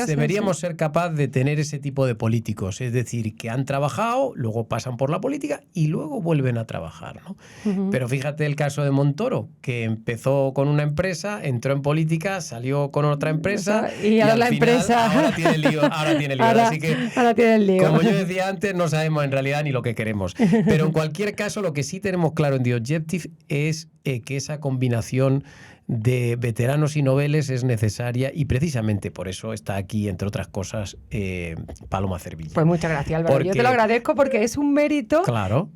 deberíamos ser capaz de tener ese tipo de políticos, es decir, que han trabajado, luego pasan por la política y luego vuelven a trabajar, ¿no? Pero fíjate el caso de Montoro, que empezó con una empresa, entró en política, salió con otra empresa y ahora al la final, empresa... Ahora tiene lío. Así que, ahora tiene el lío. como yo decía antes, no sabemos en realidad ni lo que queremos. Pero en cualquier caso, lo que sí tenemos claro en The Objective es que esa combinación de veteranos y noveles es necesaria y precisamente por eso está aquí, entre otras cosas, Paloma Cervilla. Pues muchas gracias, Álvaro. Yo te lo agradezco porque es un mérito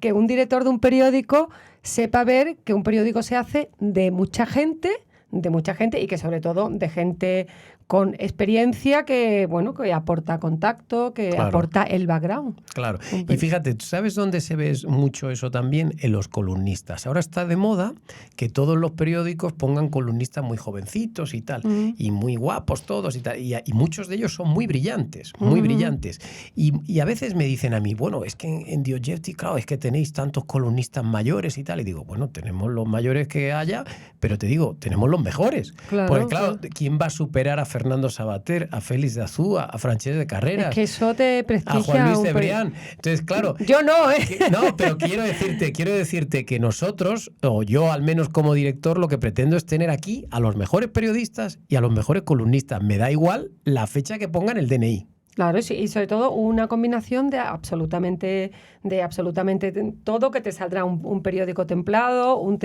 que un director de un periódico sepa ver que un periódico se hace de mucha gente y que sobre todo de gente con experiencia que, bueno, que aporta contacto, que aporta el background. Claro. Y fíjate, ¿sabes dónde se ve mucho eso también? En los columnistas. Ahora está de moda que todos los periódicos pongan columnistas muy jovencitos y tal, y muy guapos todos y tal, y muchos de ellos son muy brillantes, muy brillantes. Y a veces me dicen a mí, bueno, es que en The Objective, claro, es que tenéis tantos columnistas mayores y tal, y digo, bueno, tenemos los mayores que haya, pero te digo, tenemos los mejores. Claro, porque claro, ¿quién va a superar a Fernando Savater, a Félix de Azúa, a Francesc de Carreras? Es que eso te prestigia. A Juan Luis Cebrián. Entonces, claro... Yo no, ¿eh? No, pero quiero decirte que nosotros, o yo al menos como director, lo que pretendo es tener aquí a los mejores periodistas y a los mejores columnistas. Me da igual la fecha que pongan el DNI. Claro, sí, y sobre todo una combinación de absolutamente todo, que te saldrá un periódico templado, un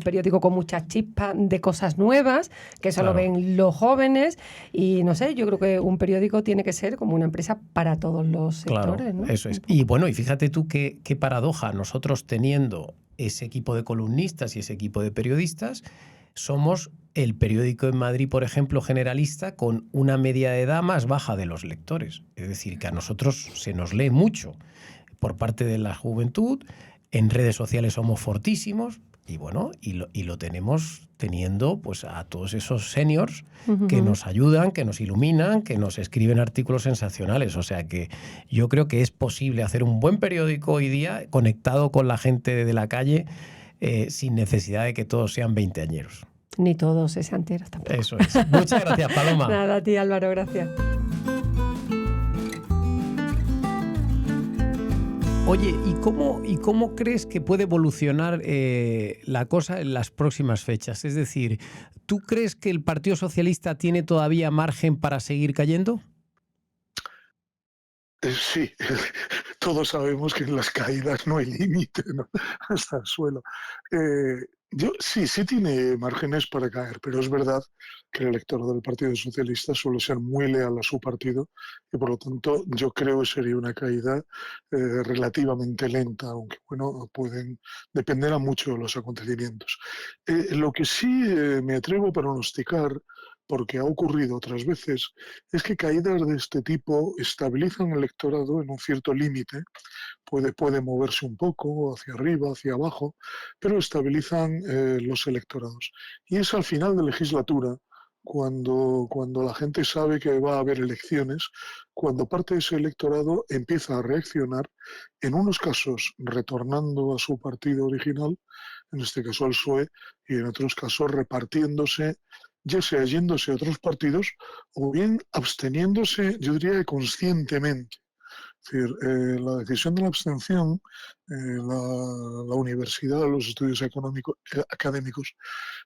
periódico con muchas chispas de cosas nuevas, que eso lo ven los jóvenes, y no sé, yo creo que un periódico tiene que ser como una empresa para todos los sectores, ¿no? Eso es. Y bueno, y fíjate tú qué paradoja, nosotros teniendo ese equipo de columnistas y ese equipo de periodistas, somos el periódico en Madrid, por ejemplo, generalista, con una media de edad más baja de los lectores. Es decir, que a nosotros se nos lee mucho por parte de la juventud, en redes sociales somos fortísimos, y bueno, y lo tenemos teniendo pues a todos esos seniors que nos ayudan, que nos iluminan, que nos escriben artículos sensacionales. O sea que yo creo que es posible hacer un buen periódico hoy día conectado con la gente de la calle, sin necesidad de que todos sean veinteañeros. Ni todos sesanteros tampoco. Eso es. Muchas gracias, Paloma. Nada, a ti, Álvaro, gracias. Oye, ¿y cómo crees que puede evolucionar la cosa en las próximas fechas? Es decir, ¿tú crees que el Partido Socialista tiene todavía margen para seguir cayendo? Sí, todos sabemos que en las caídas no hay límite, ¿no? Hasta el suelo. Sí tiene márgenes para caer, pero es verdad que el electorado del Partido Socialista suele ser muy leal a su partido y por lo tanto yo creo que sería una caída relativamente lenta, aunque bueno, pueden depender mucho de los acontecimientos. Lo que sí me atrevo a pronosticar, porque ha ocurrido otras veces, es que caídas de este tipo estabilizan el electorado en un cierto límite, puede moverse un poco hacia arriba, hacia abajo, pero estabilizan los electorados. Y es al final de legislatura, cuando la gente sabe que va a haber elecciones, cuando parte de ese electorado empieza a reaccionar, en unos casos retornando a su partido original, en este caso al PSOE, y en otros casos repartiéndose, ya sea yéndose a otros partidos o bien absteniéndose, yo diría que conscientemente. Es decir, la decisión de la abstención, la universidad, los estudios académicos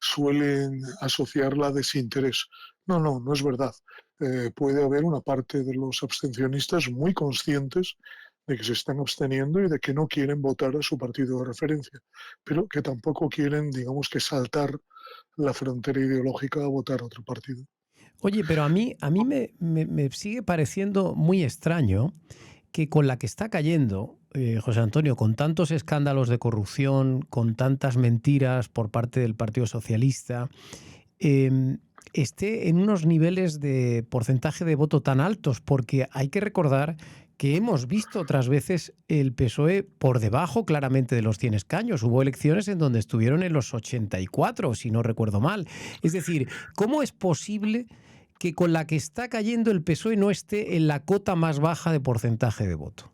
suelen asociarla a desinterés. No es verdad. Puede haber una parte de los abstencionistas muy conscientes de que se están absteniendo y de que no quieren votar a su partido de referencia, pero que tampoco quieren, digamos, que saltar la frontera ideológica a votar a otro partido. Oye, pero a mí me sigue pareciendo muy extraño que con la que está cayendo, José Antonio, con tantos escándalos de corrupción, con tantas mentiras por parte del Partido Socialista, eh, esté en unos niveles de porcentaje de voto tan altos, porque hay que recordar que hemos visto otras veces el PSOE por debajo claramente de los 100 escaños. Hubo elecciones en donde estuvieron en los 84, si no recuerdo mal. Es decir, ¿cómo es posible que con la que está cayendo el PSOE no esté en la cota más baja de porcentaje de voto?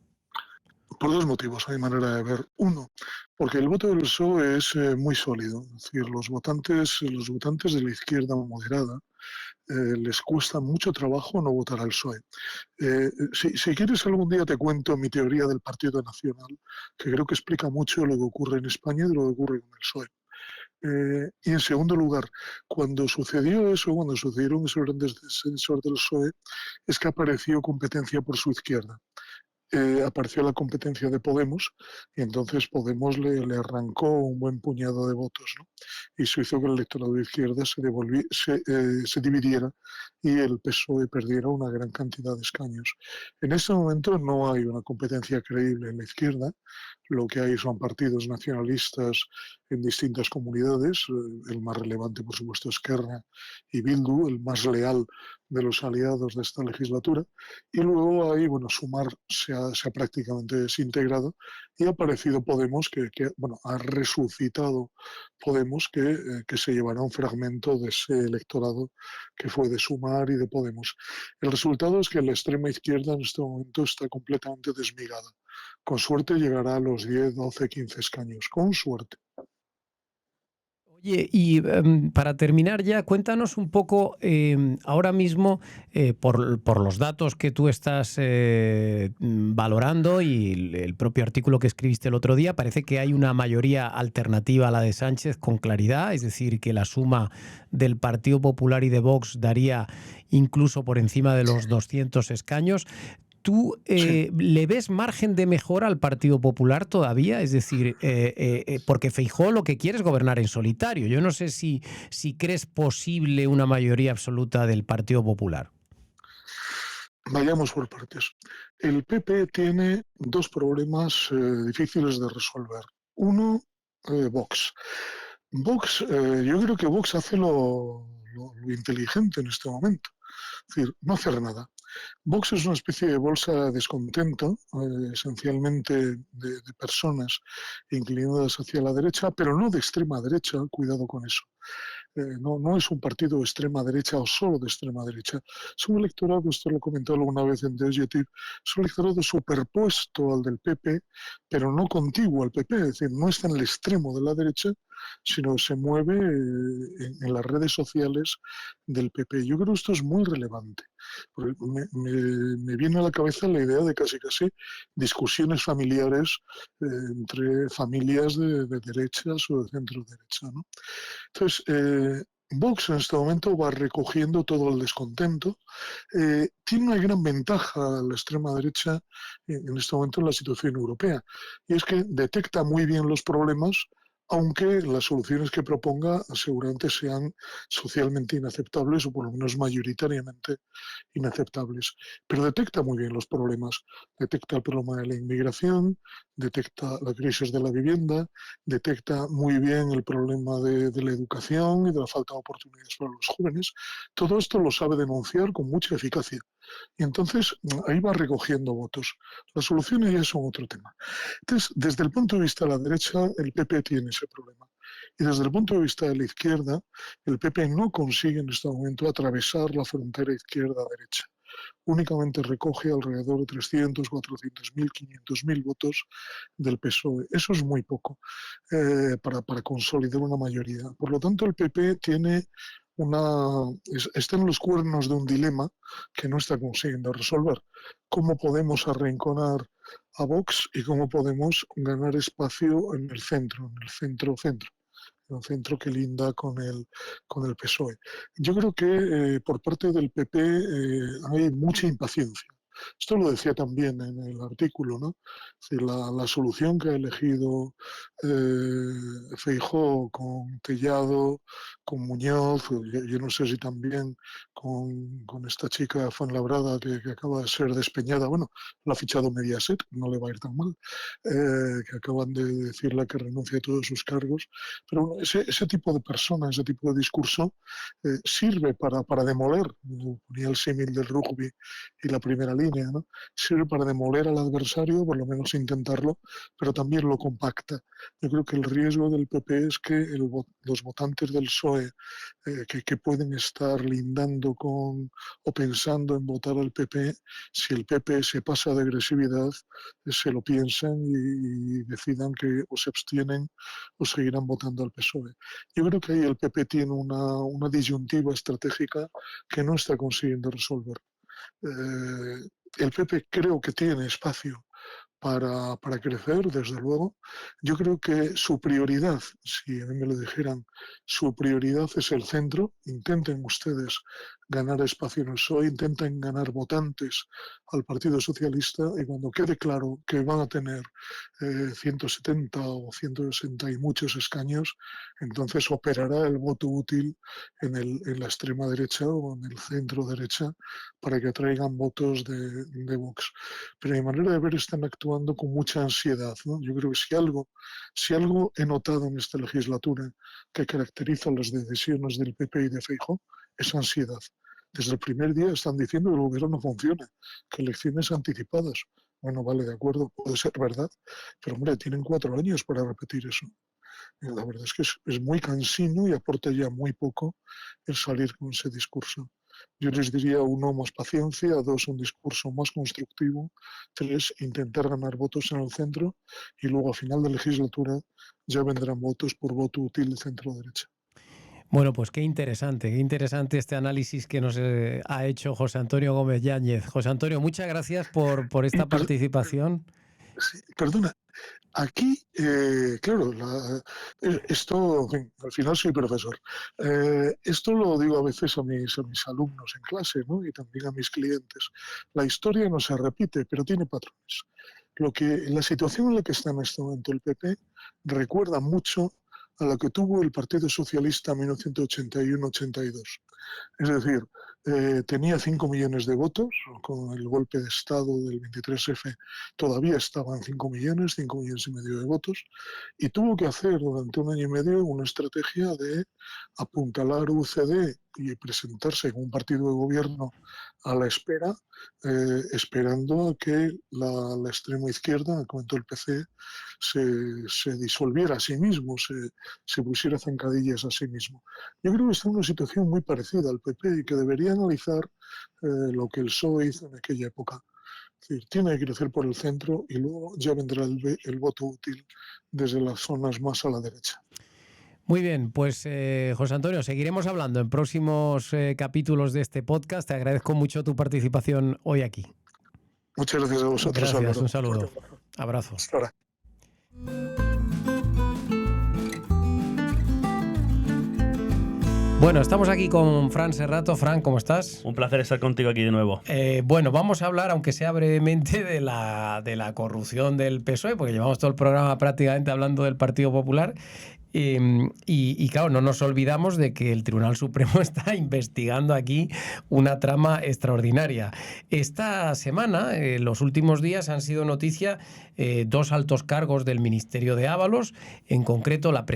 Por dos motivos hay manera de ver. Uno, porque el voto del PSOE es muy sólido. Es decir, los votantes de la izquierda moderada les cuesta mucho trabajo no votar al PSOE. Si quieres algún día te cuento mi teoría del Partido Nacional, que creo que explica mucho lo que ocurre en España y lo que ocurre con el PSOE. Y en segundo lugar, cuando sucedió eso, cuando sucedieron esos grandes descensos del PSOE, es que apareció competencia por su izquierda. Apareció la competencia de Podemos y entonces Podemos le arrancó un buen puñado de votos, ¿no? Y eso hizo que el electorado de izquierda se dividiera y el PSOE perdiera una gran cantidad de escaños. En este momento no hay una competencia creíble en la izquierda, lo que hay son partidos nacionalistas en distintas comunidades, el más relevante por supuesto es Esquerra y Bildu, el más leal de los aliados de esta legislatura, y luego ahí, bueno, Sumar se ha prácticamente desintegrado y ha aparecido Podemos, bueno, ha resucitado Podemos, que se llevará un fragmento de ese electorado que fue de Sumar y de Podemos. El resultado es que la extrema izquierda en este momento está completamente desmigada. Con suerte llegará a los 10, 12, 15 escaños, con suerte. Oye, y para terminar ya, cuéntanos un poco ahora mismo, por los datos que tú estás valorando y el propio artículo que escribiste el otro día, parece que hay una mayoría alternativa a la de Sánchez con claridad, es decir, que la suma del Partido Popular y de Vox daría incluso por encima de los 200 escaños. ¿Tú Sí. le ves margen de mejora al Partido Popular todavía? Es decir, porque Feijóo lo que quiere es gobernar en solitario. Yo no sé si crees posible una mayoría absoluta del Partido Popular. Vayamos por partes. El PP tiene dos problemas difíciles de resolver. Uno, Vox. Yo creo que Vox hace lo inteligente en este momento. Es decir, no hacer nada. Vox es una especie de bolsa de descontento, esencialmente de personas inclinadas hacia la derecha, pero no de extrema derecha, cuidado con eso. No es un partido de extrema derecha o solo de extrema derecha. Es un electorado, esto lo he comentado alguna vez en The Objective, es un electorado superpuesto al del PP, pero no contiguo al PP, es decir, no está en el extremo de la derecha, sino se mueve en las redes sociales del PP. Yo creo que esto es muy relevante. Me viene a la cabeza la idea de casi discusiones familiares entre familias de derechas o de centro derecha, ¿no? Entonces, Vox en este momento va recogiendo todo el descontento. Tiene una gran ventaja la extrema derecha en este momento en la situación europea, y es que detecta muy bien los problemas, aunque las soluciones que proponga seguramente sean socialmente inaceptables o por lo menos mayoritariamente inaceptables. Pero detecta muy bien los problemas. Detecta el problema de la inmigración, detecta la crisis de la vivienda, detecta muy bien el problema de la educación y de la falta de oportunidades para los jóvenes. Todo esto lo sabe denunciar con mucha eficacia. Y entonces ahí va recogiendo votos. Las soluciones ya son otro tema. Entonces, desde el punto de vista de la derecha, el PP tiene ese problema. Y desde el punto de vista de la izquierda, el PP no consigue en este momento atravesar la frontera izquierda-derecha. Únicamente recoge alrededor de 300, 400.000, 500.000 votos del PSOE. Eso es muy poco para consolidar una mayoría. Por lo tanto, el PP está en los cuernos de un dilema que no está consiguiendo resolver. ¿Cómo podemos arrinconar a Vox y cómo podemos ganar espacio en el centro-centro? Un centro que linda con el PSOE. Yo creo que por parte del PP hay mucha impaciencia. Esto lo decía también en el artículo, ¿no? Es decir, la solución que ha elegido Feijóo con Tellado, con Muñoz, yo no sé si también con esta chica Fuenlabrada que acaba de ser despeñada, bueno, la ha fichado Mediaset, no le va a ir tan mal, que acaban de decirle que renuncie a todos sus cargos, pero bueno, ese tipo de personas, ese tipo de discurso sirve para demoler, ponía el símil del rugby y la primera línea, ¿no? Sirve para demoler al adversario, por lo menos intentarlo, pero también lo compacta. Yo creo que el riesgo del PP es que los votantes del PSOE que pueden estar lindando con o pensando en votar al PP, si el PP se pasa de agresividad, se lo piensan y decidan que o se abstienen o seguirán votando al PSOE. Yo creo que ahí el PP tiene una disyuntiva estratégica que no está consiguiendo resolver. El PP creo que tiene espacio para crecer, desde luego. Yo creo que su prioridad, si a mí me lo dijeran, su prioridad es el centro. Intenten ustedes ganar espacio en el PSOE, intenten ganar votantes al Partido Socialista y cuando quede claro que van a tener 170 o 160 y muchos escaños, entonces operará el voto útil en la extrema derecha o en el centro derecha para que atraigan votos de Vox. Pero mi manera de ver están actuando con mucha ansiedad, ¿no? Yo creo que si algo he notado en esta legislatura que caracteriza las decisiones del PP y de Feijóo es ansiedad. Desde el primer día están diciendo que el gobierno no funciona, que elecciones anticipadas. Bueno, vale, de acuerdo, puede ser verdad, pero hombre, tienen 4 años para repetir eso. La verdad es que es muy cansino y aporta ya muy poco el salir con ese discurso. Yo les diría, 1, más paciencia, 2, un discurso más constructivo, 3, intentar ganar votos en el centro y luego a final de legislatura ya vendrán votos por voto útil de centro-derecha. Bueno, pues qué interesante este análisis que nos ha hecho José Antonio Gómez Yáñez. José Antonio, muchas gracias por esta participación. Sí, perdona, aquí, claro, esto, en fin, al final soy profesor. Esto lo digo a veces a mis alumnos en clase, ¿no? Y también a mis clientes. La historia no se repite, pero tiene patrones. La situación en la que está en este momento el PP recuerda mucho a la que tuvo el Partido Socialista en 1981-82. Es decir, tenía 5 millones de votos, con el golpe de Estado del 23F todavía estaban 5 millones y medio de votos, y tuvo que hacer durante 1 año y medio una estrategia de apuntalar UCD y presentarse como un partido de gobierno a la espera, esperando a que la extrema izquierda, en el PC, se disolviera a sí mismo, se pusiera zancadillas a sí mismo. Yo creo que está en una situación muy parecida al PP y que debería analizar lo que el PSOE hizo en aquella época. Es decir, tiene que crecer por el centro y luego ya vendrá el voto útil desde las zonas más a la derecha. Muy bien, pues José Antonio, seguiremos hablando en próximos capítulos de este podcast. Te agradezco mucho tu participación hoy aquí. Muchas gracias a vosotros, Gracias, Álvaro. un saludo. Abrazo. Hasta ahora. Bueno, estamos aquí con Fran Serrato. Fran, ¿cómo estás? Un placer estar contigo aquí de nuevo. Bueno, vamos a hablar, aunque sea brevemente, de la corrupción del PSOE, porque llevamos todo el programa prácticamente hablando del Partido Popular. Y claro, no nos olvidamos de que el Tribunal Supremo está investigando aquí una trama extraordinaria. Esta semana, los últimos días, han sido noticia 2 altos cargos del Ministerio de Ábalos, en concreto la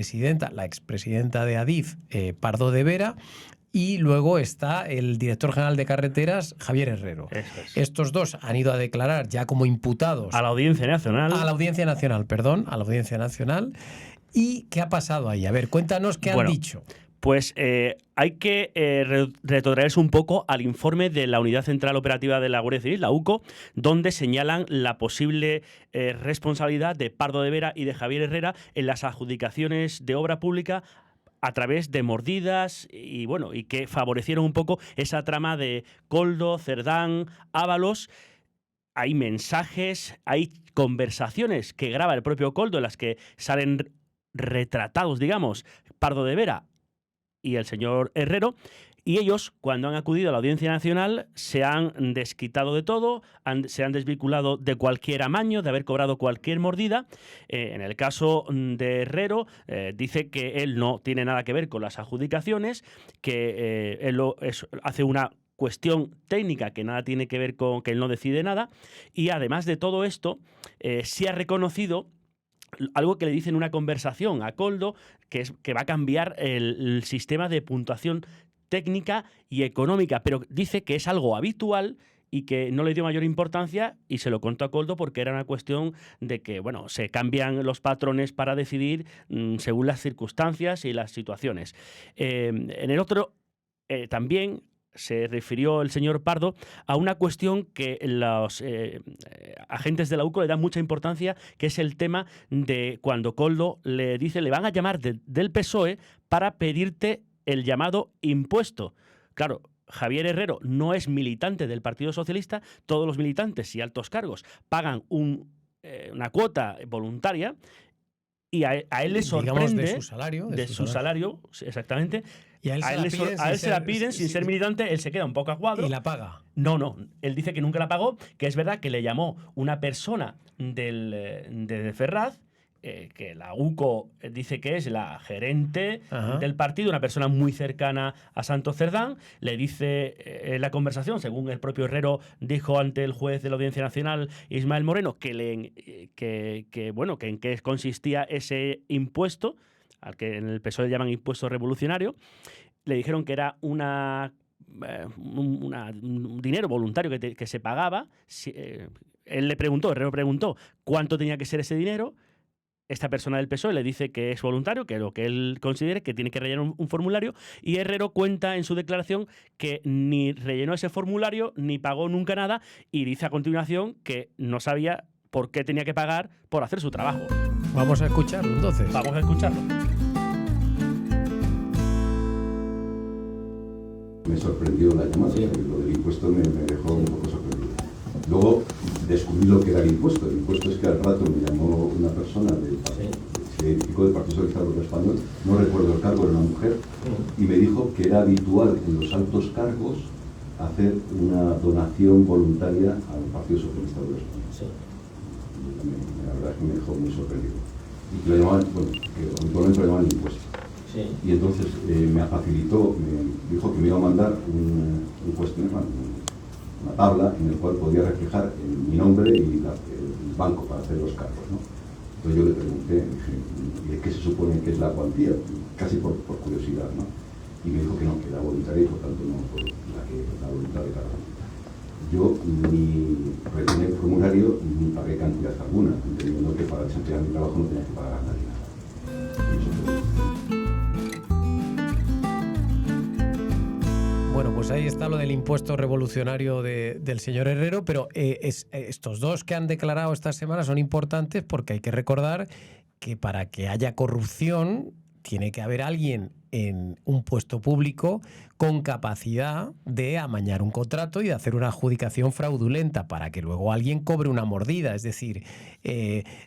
expresidenta de Adif, Pardo de Vera, y luego está el director general de Carreteras, Javier Herrero. Eso es. Estos 2 han ido a declarar ya como imputados A la Audiencia Nacional. A la Audiencia Nacional. ¿Y qué ha pasado ahí? A ver, cuéntanos qué han dicho. Pues hay que retrotraerse un poco al informe de la Unidad Central Operativa de la Guardia Civil, la UCO, donde señalan la posible responsabilidad de Pardo de Vera y de Javier Herrera en las adjudicaciones de obra pública a través de mordidas y que favorecieron un poco esa trama de Koldo, Cerdán, Ábalos. Hay mensajes, hay conversaciones que graba el propio Koldo en las que salen retratados, digamos, Pardo de Vera y el señor Herrero. Y ellos, cuando han acudido a la Audiencia Nacional, se han desquitado de todo, se han desvinculado de cualquier amaño, de haber cobrado cualquier mordida. En el caso de Herrero, dice que él no tiene nada que ver con las adjudicaciones, que él hace una cuestión técnica que nada tiene que ver con que él no decide nada. Y además de todo esto, sí ha reconocido algo que le dice en una conversación a Koldo, que es que va a cambiar el sistema de puntuación técnica y económica, pero dice que es algo habitual y que no le dio mayor importancia, y se lo contó a Koldo porque era una cuestión de que, bueno, se cambian los patrones para decidir según las circunstancias y las situaciones. En el otro, también se refirió el señor Pardo a una cuestión que los agentes de la UCO le dan mucha importancia, que es el tema de cuando Koldo le dice, le van a llamar del PSOE para pedirte el llamado impuesto. Claro, Javier Herrero no es militante del Partido Socialista, todos los militantes y altos cargos pagan una cuota voluntaria, y a él le sorprende, digamos, de su salario, exactamente. Y a él se la piden sin ser militante, él se queda un poco a cuadro. ¿Y la paga? No, él dice que nunca la pagó, que es verdad que le llamó una persona de Ferraz, que la UCO dice que es la gerente del partido, una persona muy cercana a Santos Cerdán. Le dice en la conversación, según el propio Herrero dijo ante el juez de la Audiencia Nacional, Ismael Moreno, bueno, que en qué consistía ese impuesto, al que en el PSOE llaman impuesto revolucionario. Le dijeron que era un dinero voluntario que se pagaba. Herrero preguntó cuánto tenía que ser ese dinero. Esta persona del PSOE le dice que es voluntario, que lo que él considere, que tiene que rellenar un formulario, y Herrero cuenta en su declaración que ni rellenó ese formulario, ni pagó nunca nada, y dice a continuación que no sabía por qué tenía que pagar por hacer su trabajo. Vamos a escucharlo entonces. Vamos a escucharlo. Me sorprendió la llamada, lo del impuesto me dejó un poco sorprendido. Luego descubrí lo que era el impuesto. El impuesto es que al rato me llamó una persona se identificó del Partido Socialista Obrero Español, no recuerdo el cargo, era una mujer, y me dijo que era habitual en los altos cargos hacer una donación voluntaria al Partido Socialista Obrero Español. La verdad es que me dejó muy sorprendido. Y que lo llamaban, que habitualmente lo llamaban impuesto. Sí. Y entonces me facilitó, me dijo que me iba a mandar un cuestionario, una tabla en el cual podía reflejar mi nombre y el banco para hacer los cargos, ¿no? Entonces yo le pregunté, dije, ¿y de qué se supone que es la cuantía? Casi por curiosidad, ¿no? Y me dijo que no, que era voluntaria y por tanto no por la voluntad de cada uno. Yo ni rellené el formulario ni pagué cantidad alguna, entendiendo que para desempeñar mi trabajo no tenía que pagar a nadie nada. Y eso fue. Bueno, pues ahí está lo del impuesto revolucionario del señor Herrero, pero estos dos que han declarado esta semana son importantes porque hay que recordar que para que haya corrupción tiene que haber alguien en un puesto público con capacidad de amañar un contrato y de hacer una adjudicación fraudulenta para que luego alguien cobre una mordida. Es decir,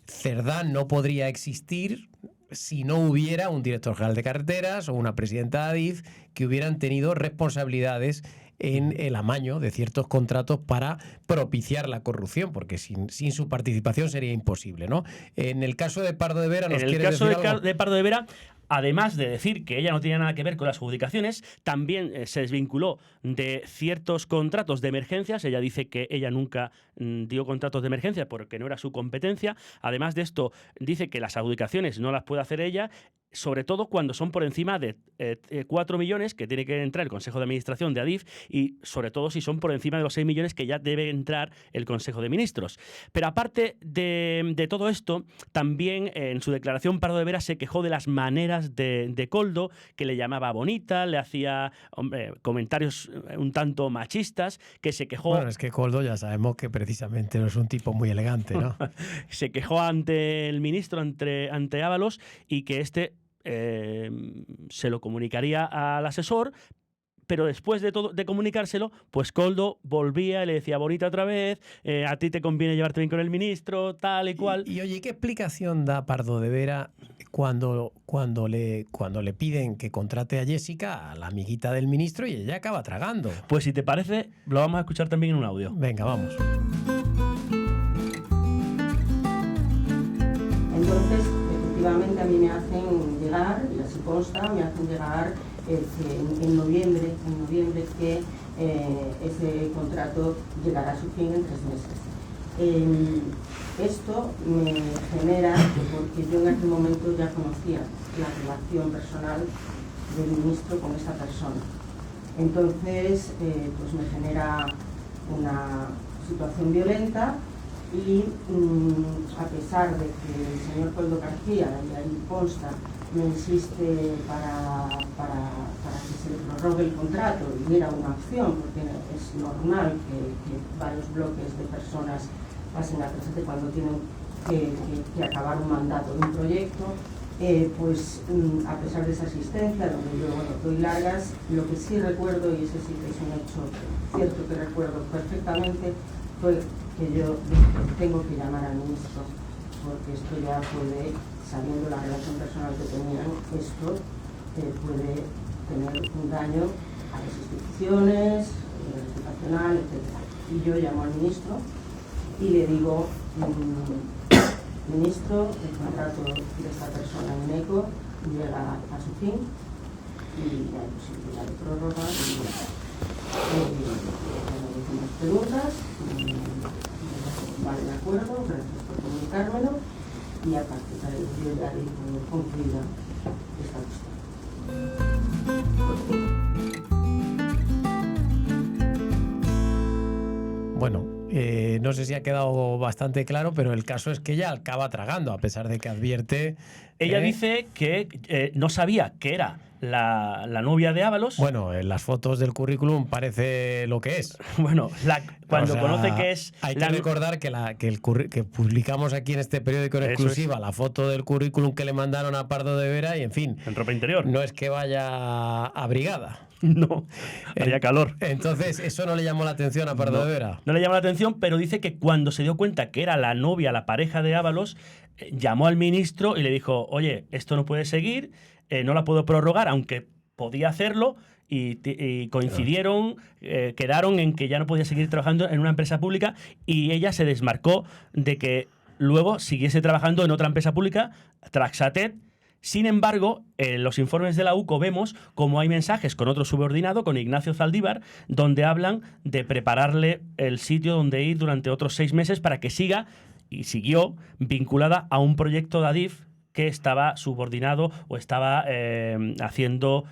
Cerdán no podría existir si no hubiera un director general de carreteras o una presidenta de ADIF que hubieran tenido responsabilidades en el amaño de ciertos contratos para propiciar la corrupción, porque sin su participación sería imposible, ¿no? En el caso de Pardo de Vera, ¿nos quiere decir algo? En el caso de Pardo de Vera, además de decir que ella no tenía nada que ver con las adjudicaciones, también se desvinculó de ciertos contratos de emergencias. Ella dice que ella nunca dio contratos de emergencia porque no era su competencia. Además de esto, dice que las adjudicaciones no las puede hacer ella, sobre todo cuando son por encima de 4 millones que tiene que entrar el Consejo de Administración de ADIF, y sobre todo si son por encima de los 6 millones que ya debe entrar el Consejo de Ministros. Pero aparte de todo esto, también en su declaración Pardo de Vera se quejó de las maneras de Koldo, que le llamaba bonita, le hacía comentarios un tanto machistas, que se quejó... Bueno, es que Koldo ya sabemos que precisamente no es un tipo muy elegante, ¿no? Se quejó ante el ministro, ante Ábalos, y que se lo comunicaría al asesor, pero después de comunicárselo, pues Koldo volvía y le decía, Bonita otra vez, a ti te conviene llevarte bien con el ministro, tal y cual. Y oye, ¿qué explicación da Pardo de Vera cuando le piden que contrate a Jessica, a la amiguita del ministro, y ella acaba tragando? Pues si te parece, lo vamos a escuchar también en un audio. Venga, vamos. Entonces, efectivamente, a mí me hacen llegar, y así consta, me hacen llegar en noviembre que ese contrato llegará a su fin en 3 meses. Esto me genera, porque yo en aquel momento ya conocía la relación personal del ministro con esa persona. Entonces, pues me genera una situación violenta y a pesar de que el señor Koldo García, y ahí consta, me insiste para que se le prorrogue el contrato, y era una opción, porque es normal que varios bloques de personas pasen a Traxate cuando tienen que acabar un mandato de un proyecto, pues a pesar de esa asistencia, donde yo doy largas, lo que sí recuerdo, y ese sí que es un hecho cierto que recuerdo perfectamente, fue que yo dije, tengo que llamar al ministro, porque esto ya puede, sabiendo la relación personal que tenían, esto puede tener un daño a las instituciones, reputacional, etc. Y yo llamo al ministro y le digo, ministro, el contrato de esta persona en ECO llega a su fin y hay posibilidad de prórroga y hicimos preguntas, vale, de acuerdo, gracias por comunicármelo, y a partir de ahí yo ya di por concluida esta cuestión. Bueno, no sé si ha quedado bastante claro, pero el caso es que ella acaba tragando, a pesar de que advierte... Ella dice que no sabía que era la novia de Ábalos. Bueno, en las fotos del currículum parece lo que es. Bueno, cuando O sea, conoce que es... Hay que recordar que publicamos aquí en este periódico en exclusiva la foto del currículum que le mandaron a Pardo de Vera y, en fin... En ropa interior. No es que vaya abrigada. No, haría calor. Entonces, ¿eso no le llamó la atención a Pardo de Vera? No le llamó la atención, pero dice que cuando se dio cuenta que era la novia, la pareja de Ábalos, llamó al ministro y le dijo, oye, esto no puede seguir, no la puedo prorrogar, aunque podía hacerlo, y coincidieron, quedaron en que ya no podía seguir trabajando en una empresa pública, y ella se desmarcó de que luego siguiese trabajando en otra empresa pública, Traxatet. Sin embargo, en los informes de la UCO vemos cómo hay mensajes con otro subordinado, con Ignacio Zaldívar, donde hablan de prepararle el sitio donde ir durante otros 6 meses para que siga, y siguió, vinculada a un proyecto de Adif que estaba subordinado o estaba haciendo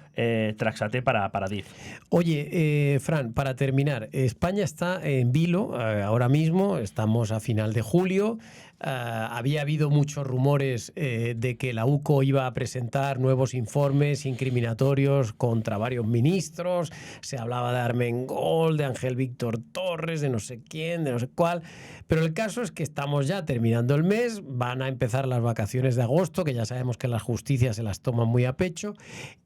Traxate para Adif. Oye, Fran, para terminar, España está en vilo ahora mismo, estamos a final de julio. Había habido muchos rumores de que la UCO iba a presentar nuevos informes incriminatorios contra varios ministros. Se hablaba de Armengol, de Ángel Víctor Torres, de no sé quién, de no sé cuál. Pero el caso es que estamos ya terminando el mes, van a empezar las vacaciones de agosto, que ya sabemos que las justicias se las toman muy a pecho,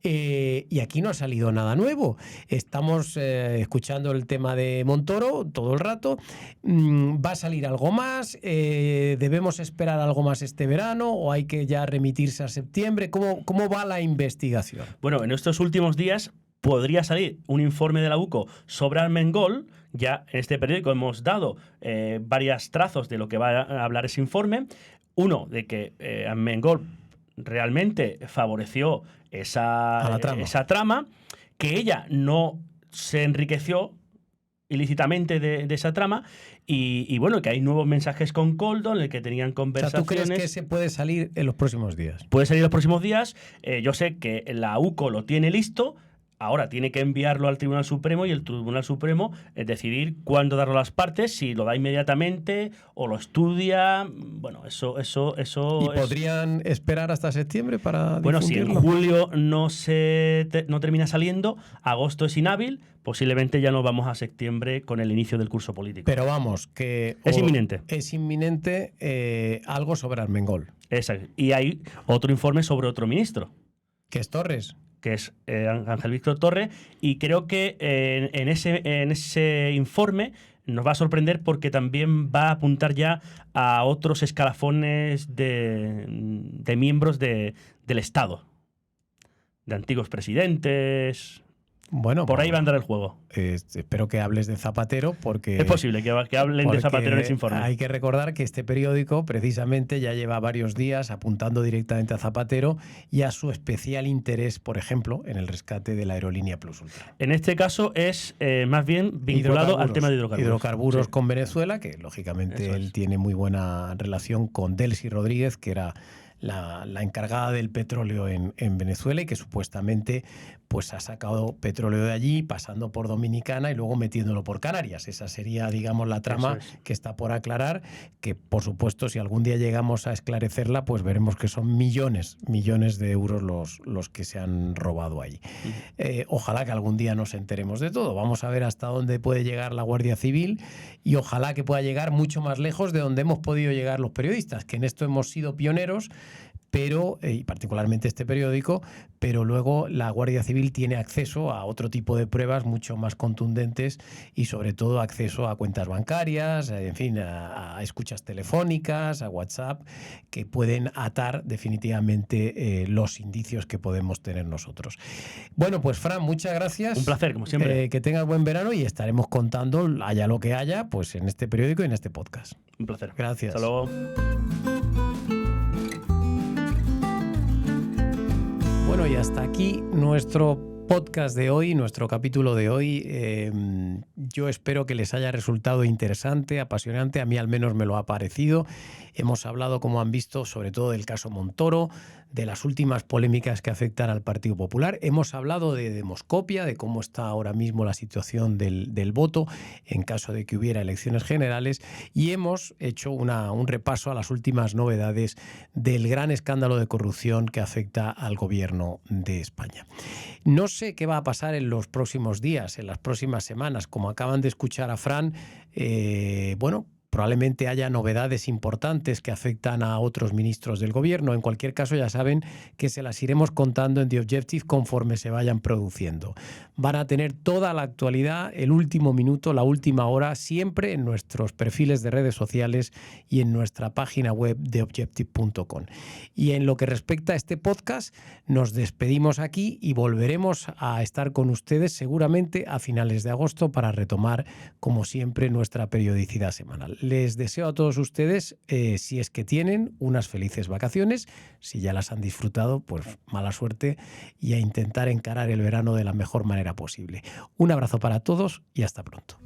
y aquí no ha salido nada nuevo. Estamos escuchando el tema de Montoro todo el rato. ¿Va a salir algo más? ¿Debemos esperar algo más este verano o hay que ya remitirse a septiembre? ¿Cómo va la investigación? Bueno, en estos últimos días podría salir un informe de la UCO sobre Armengol. Ya en este periódico hemos dado varios trazos de lo que va a hablar ese informe. Uno, de que Armengol realmente favoreció esa trama, que ella no se enriqueció ilícitamente de esa trama, y bueno, que hay nuevos mensajes con Koldo en el que tenían conversaciones. O sea, ¿tú crees que ese puede salir en los próximos días? Puede salir en los próximos días. Yo sé que la UCO lo tiene listo. Ahora tiene que enviarlo al Tribunal Supremo y el Tribunal Supremo decidir cuándo darlo a las partes, si lo da inmediatamente o lo estudia. Bueno, eso ¿Y podrían esperar hasta septiembre para Bueno, si en julio no termina saliendo, agosto es inhábil, posiblemente ya nos vamos a septiembre con el inicio del curso político. Pero vamos, que... Es inminente. Es inminente algo sobre Armengol. Exacto. Y hay otro informe sobre otro ministro. ¿Que es Torres? que es Ángel Víctor Torre, y creo que en ese informe nos va a sorprender porque también va a apuntar ya a otros escalafones de miembros del Estado, de antiguos presidentes. Bueno, por ahí va a andar el juego. Espero que hables de Zapatero porque... Es posible que hablen de Zapatero en ese informe. Hay que recordar que este periódico precisamente ya lleva varios días apuntando directamente a Zapatero y a su especial interés, por ejemplo, en el rescate de la aerolínea Plus Ultra. En este caso es más bien vinculado al tema de hidrocarburos. Hidrocarburos sí. Con Venezuela, que lógicamente él tiene muy buena relación con Delcy Rodríguez, que era la encargada del petróleo en Venezuela y que supuestamente pues ha sacado petróleo de allí pasando por Dominicana y luego metiéndolo por Canarias. Esa sería, digamos, la trama que está por aclarar, que por supuesto si algún día llegamos a esclarecerla pues veremos que son millones de euros los que se han robado allí. Ojalá que algún día nos enteremos de todo. Vamos a ver hasta dónde puede llegar la Guardia Civil y ojalá que pueda llegar mucho más lejos de donde hemos podido llegar los periodistas, que en esto hemos sido pioneros, pero, y particularmente este periódico, pero luego la Guardia Civil tiene acceso a otro tipo de pruebas mucho más contundentes y sobre todo acceso a cuentas bancarias, en fin, a escuchas telefónicas, a WhatsApp, que pueden atar definitivamente los indicios que podemos tener nosotros. Bueno, pues Fran, muchas gracias. Un placer, como siempre. Que tengas buen verano y estaremos contando, haya lo que haya, pues en este periódico y en este podcast. Un placer. Gracias. Hasta luego. Bueno, y hasta aquí nuestro podcast de hoy, nuestro capítulo de hoy. Yo espero que les haya resultado interesante, apasionante. A mí al menos me lo ha parecido. Hemos hablado, como han visto, sobre todo del caso Montoro, de las últimas polémicas que afectan al Partido Popular. Hemos hablado de demoscopia, de cómo está ahora mismo la situación del voto en caso de que hubiera elecciones generales, y hemos hecho un repaso a las últimas novedades del gran escándalo de corrupción que afecta al gobierno de España. No sé qué va a pasar en los próximos días, en las próximas semanas. Como acaban de escuchar a Fran, probablemente haya novedades importantes que afectan a otros ministros del gobierno. En cualquier caso, ya saben que se las iremos contando en The Objective conforme se vayan produciendo. Van a tener toda la actualidad, el último minuto, la última hora, siempre en nuestros perfiles de redes sociales y en nuestra página web theobjective.com. Y en lo que respecta a este podcast, nos despedimos aquí y volveremos a estar con ustedes seguramente a finales de agosto para retomar, como siempre, nuestra periodicidad semanal. Les deseo a todos ustedes, si es que tienen, unas felices vacaciones. Si ya las han disfrutado, pues mala suerte, y a intentar encarar el verano de la mejor manera posible. Un abrazo para todos y hasta pronto.